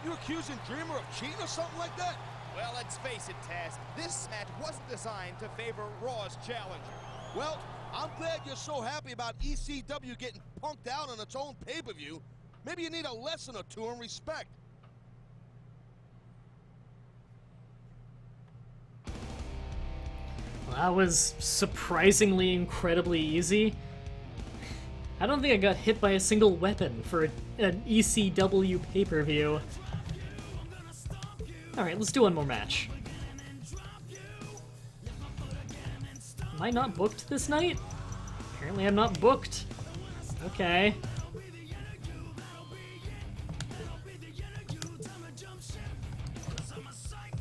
You accusing Dreamer of cheating or something like that? Well, let's face it, Taz. This match wasn't designed to favor Raw's challenger. Well, I'm glad you're so happy about ECW getting punked out on its own pay-per-view. Maybe you need a lesson or two in respect. Well, that was surprisingly incredibly easy. I don't think I got hit by a single weapon for an ECW pay-per-view. Alright, let's do one more match. Am I not booked this night? Apparently I'm not booked. Okay.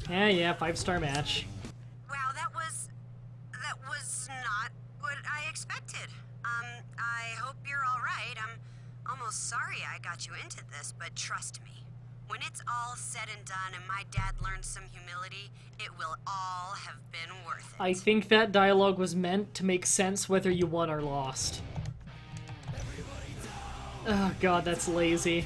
Yeah, 5-star match. Wow, that was not what I expected. I hope you're all right. I'm almost sorry I got you into this, but trust me, when it's all said and done and my dad learns some humility, it will all have been worth it. I think that dialogue was meant to make sense whether you won or lost. Oh god, that's lazy.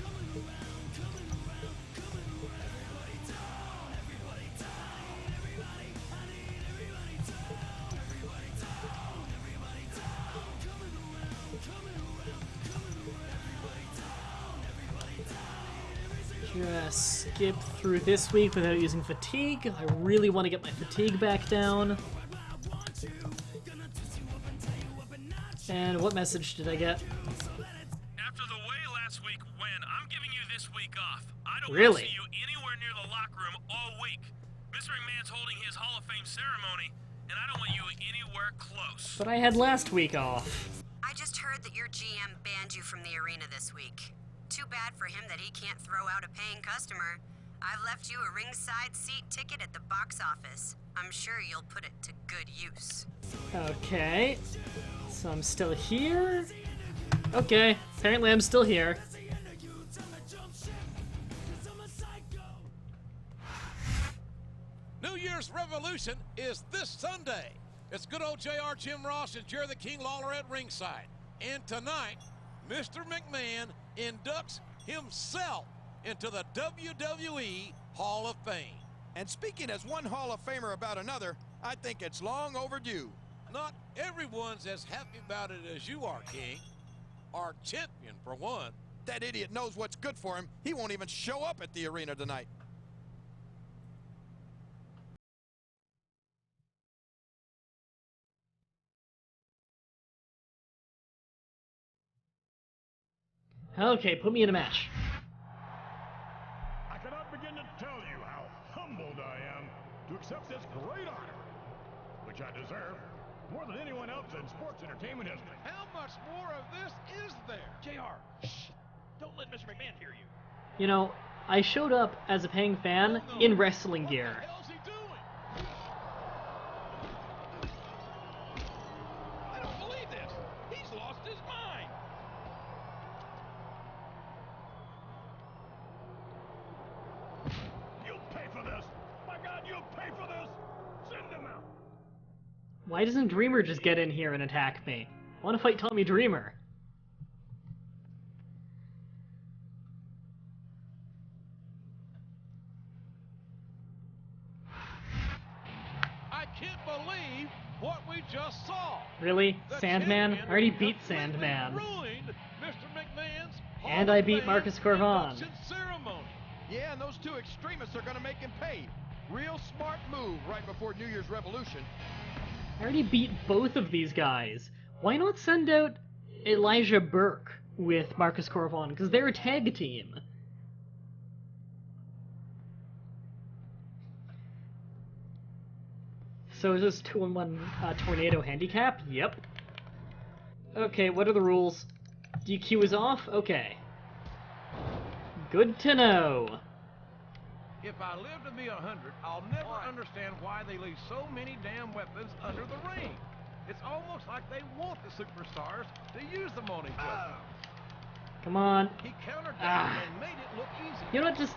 Just skip through this week without using fatigue. I really want to get my fatigue back down. And what message did I get? After the way last week went, I'm giving you this week off. I don't Really? want to see you anywhere near the locker room all week. Mr. McMahon's holding his Hall of Fame ceremony, and I don't want you anywhere close. But I had last week off. I just heard that your GM banned you from the arena this week. Too bad for him that he can't throw out a paying customer. I've left you a ringside seat ticket at the box office. I'm sure you'll put it to good use. Okay. So I'm still here? Okay, apparently I'm still here. New Year's Revolution is this Sunday. It's good old JR, Jim Ross, and Jerry the King Lawler at ringside. And tonight, Mr. McMahon inducts himself into the WWE Hall of Fame. And speaking as one Hall of Famer about another, I think it's long overdue. Not everyone's as happy about it as you are, King. Our champion, for one. That idiot knows what's good for him. He won't even show up at the arena tonight. Okay, put me in a match. I cannot begin to tell you how humbled I am to accept this great honor, which I deserve more than anyone else in sports entertainment history. How much more of this is there? JR, shh. Don't let Mr. McMahon hear you. You know, I showed up as a paying fan in wrestling gear. What the hell's he doing? I don't believe this. He's lost his mind. You'll pay for this! My God, you'll pay for this! Send him out! Why doesn't Dreamer just get in here and attack me? I want to fight Tommy Dreamer. I can't believe what we just saw. Really? The Sandman? I champion already beat completely Sandman. ruined Mr. McMahon's Hall And of I beat Fame Marcus Corvan. induction ceremony. Yeah, and those two extremists are going to make him pay. Real smart move right before New Year's Revolution. I already beat both of these guys. Why not send out Elijah Burke with Marcus Corvan? Because they're a tag team. So is this 2-in-1 tornado handicap? Yep. Okay, what are the rules? DQ is off? Okay. Good to know. If I live to be 100, I'll never understand why they leave so many damn weapons under the ring. It's almost like they want the superstars to use them on each other. Come on. He countered that and made it look easy. You know what, just...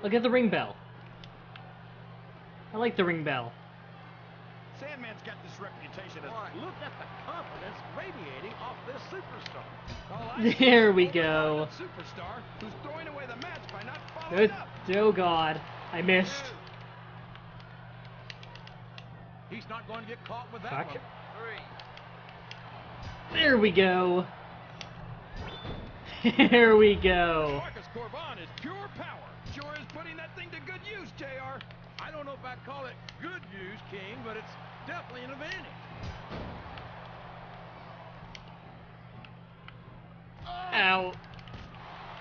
Look at the ring bell. I like the ring bell. Sandman's got this reputation as... Look at the confidence radiating off this superstar. There we go. Superstar who's throwing away the match by not Oh, following up. oh god, I missed. He's not going to get caught with that Fuck. one. 3. There we go. There we go. Marcus Corvon is pure power. Sure is putting that thing to good use, JR. I don't know if I'd call it good use, King, but it's definitely an advantage. Ow.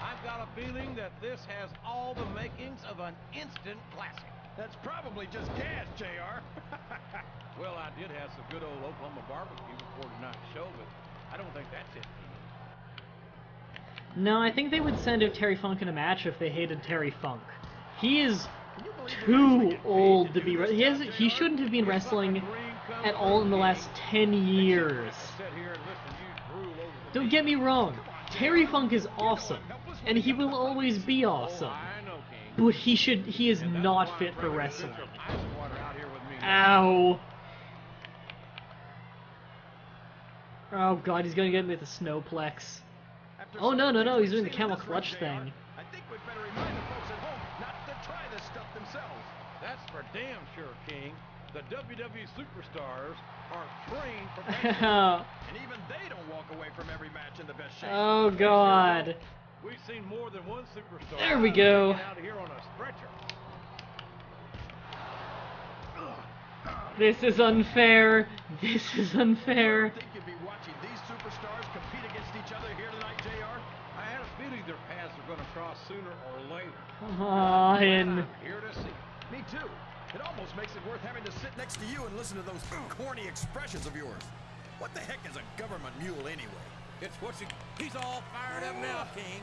I've got a feeling that this has all the makings of an instant classic. That's probably just gas, JR. Well, I did have some good old Oklahoma barbecue before tonight's show, but I don't think that's it. No, I think they would send out Terry Funk in a match if they hated Terry Funk. He is too old to be. He shouldn't have been wrestling at all in the last 10 years. Don't get me wrong, Terry Funk is awesome, and he will always be awesome. But he is not fit for wrestling. Ow. Oh god, he's gonna get me with the snowplex. Oh no, he's doing the camel clutch thing. I think we'd better remind the folks at home not to try this stuff themselves. That's for damn sure, King. The WWE superstars are trained professionals, and even they don't walk away from every match in the best shape. Oh god. We've seen more than one superstar. There we go. Out of here on a stretcher. This is unfair. This is unfair. I think you'd be watching these superstars compete against each other here tonight, JR. I had a feeling their paths are going to cross sooner or later. Come on. I'm here to see. Me too. It almost makes it worth having to sit next to you and listen to those corny expressions of yours. What the heck is a government mule anyway? It's what you... He's all fired up now, King.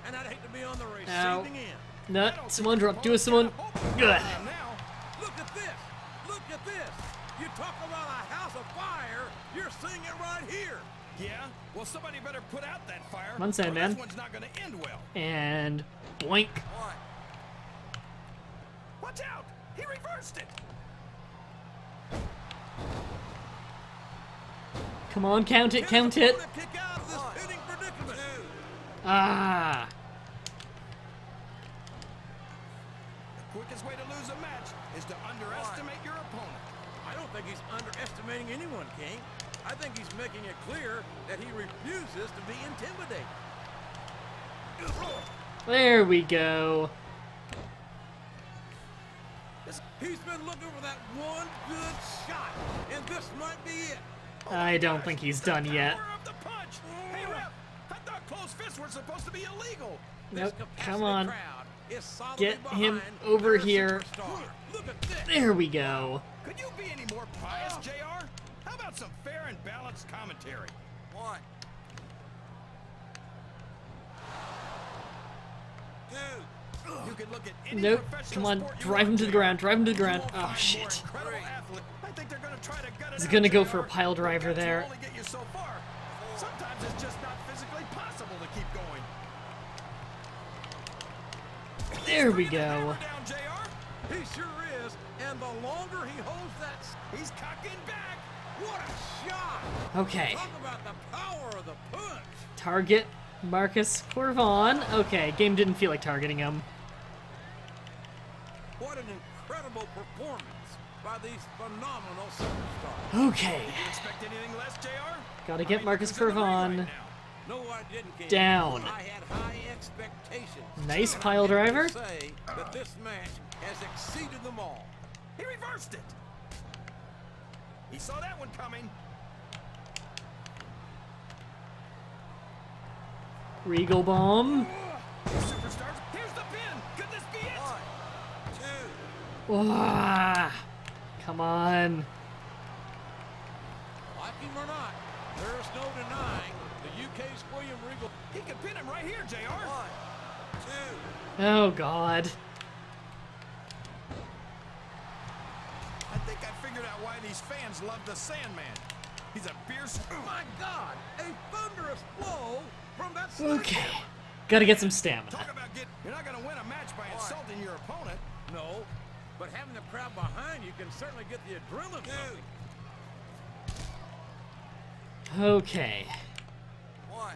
And I'd hate to be on the receiving end. No, Simone drop. Do a Simone. Ugh. Now, look at this. Look at this. You talk about a house of fire, you're seeing it right here. Yeah? Well, somebody better put out that fire. Come on, Sandman. This one's not going to end well. And boink. Watch out! He reversed it. Come on, count it, count it. Kick out of this pitting predicament. Ah. The quickest way to lose a match is to underestimate your opponent. I don't think he's underestimating anyone, King. I think he's making it clear that he refuses to be intimidated. There we go. He's been looking for that one good shot, and this might be it. I don't think he's done yet. Hey, ref, I thought closed fists were supposed to be illegal. Nope, come on. Get him over here. There we go. Could you be any more pious, JR? How about some fair and balanced commentary? One. Two. You can look at any Nope, professional come on. sport you Drive him want, to the JR. ground, drive him to the You ground. won't Oh, find more shit. incredible athlete. I think they're gonna try to gut it He's out, gonna go JR. for a pile driver But there. only get you so far. Sometimes it's just not physically possible to keep going. There we go. Down, JR. He sure is, and the longer he holds that, he's cocking back. What a shot! Okay. Talk about the power of the punch. Target Marcus Corvon. Okay, game didn't feel like targeting him. What an incredible performance by these phenomenal superstars. Okay. Did you expect anything less, JR? Gotta get Marcus Corvon Right no, I didn't, King. down. I had high expectations. Nice And pile I have to driver. say that this match has exceeded them all. He reversed it. He saw that one coming. Regal bomb. Superstars, here's the pin. Could this be it? 1, 2. Ah, come on. Like him or not, there's no denying the UK's William Regal. He can pin him right here, JR. 1, 2. Oh god. I think I figured out why these fans love the Sandman. He's a fierce. Oh my God! A thunderous blow from that. Okay. Gotta get some stamina. Talk about you're not gonna win a match by insulting your opponent. No, but having the crowd behind you can certainly get the adrenaline pumping. Okay. 1.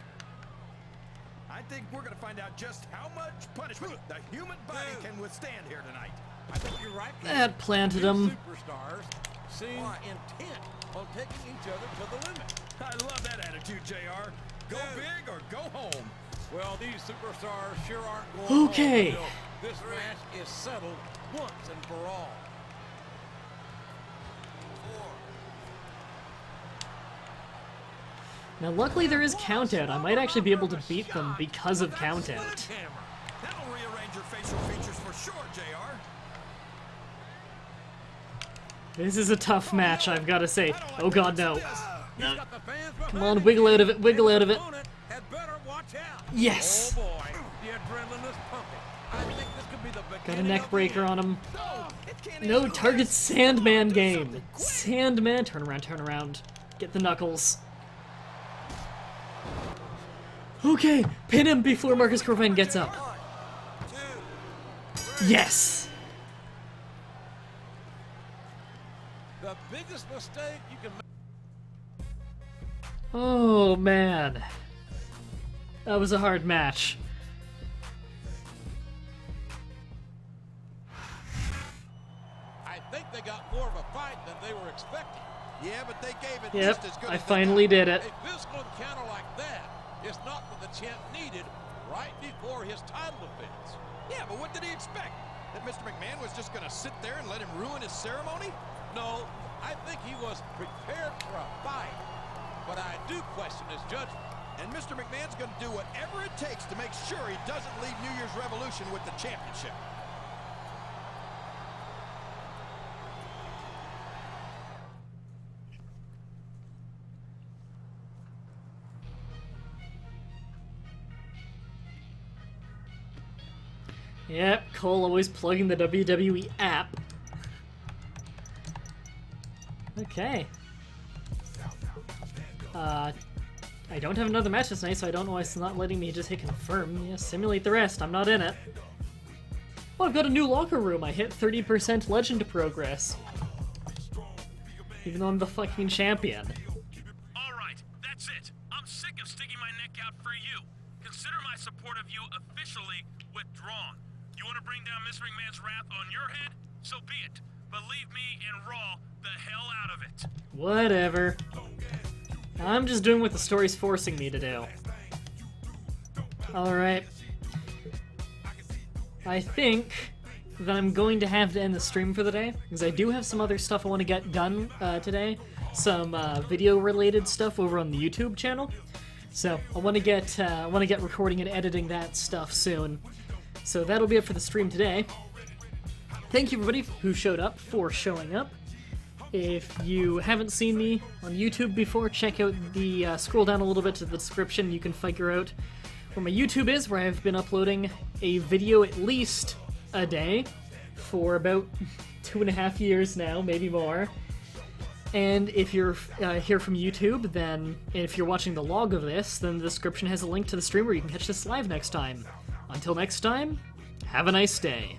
I think we're gonna find out just how much punishment the human body can withstand here tonight. I think you're right. That planted him. Superstars seem intent on taking each other to the limit. I love that attitude, JR. Go big or go home. Well, these superstars sure aren't going Okay. home until this match is settled once and for all. Now, luckily there is countout. I might actually be able to beat them because of countout. That'll rearrange your facial features for sure, JR. This is a tough match, I've got to say. Oh god, no. He's got the fans Come on, wiggle out of it, wiggle out of it. opponent had better watch out. Yes! Oh boy, the adrenaline is pumping. I think this could be the Got a beginning neck of the breaker end. on him. No, target Sandman game. Sandman, turn around, turn around. Get the knuckles. Okay, pin him before Marcus Corvine gets up. Yes! The biggest mistake you can make. Oh, man. That was a hard match. I think they got more of a fight than they were expecting. Yeah, but they gave it Yep, just as good I as they finally got. did it. A physical encounter like that is not what the champ needed right before his title defense. Yeah, but what did he expect? That Mr. McMahon was just gonna sit there and let him ruin his ceremony? No, I think he was prepared for a fight, but I do question his judgment. And Mr. McMahon's gonna do whatever it takes to make sure he doesn't leave New Year's Revolution with the championship. Yep, Cole always plugging the WWE app. Okay. I don't have another match this night, so I don't know why it's not letting me just hit confirm. Yeah, simulate the rest. I'm not in it. Oh, I've got a new locker room. I hit 30% legend progress. Even though I'm the fucking champion. Alright, that's it. I'm sick of sticking my neck out for you. Consider my support of you officially withdrawn. You want to bring down Mr. McMahon's wrath on your head? So be it. But leave me and Raw the hell out of it. Whatever. I'm just doing what the story's forcing me to do. Alright. I think that I'm going to have to end the stream for the day, because I do have some other stuff I want to get done today. Some video-related stuff over on the YouTube channel. So I want to get recording and editing that stuff soon. So that'll be it for the stream today. Thank you everybody who showed up for showing up. If you haven't seen me on YouTube before, check out the scroll down a little bit to the description. You can figure out where my YouTube is, where I've been uploading a video at least a day for about 2.5 years now, maybe more. And if you're here from YouTube, then if you're watching the log of this, then the description has a link to the stream where you can catch this live next time. Until next time, have a nice day.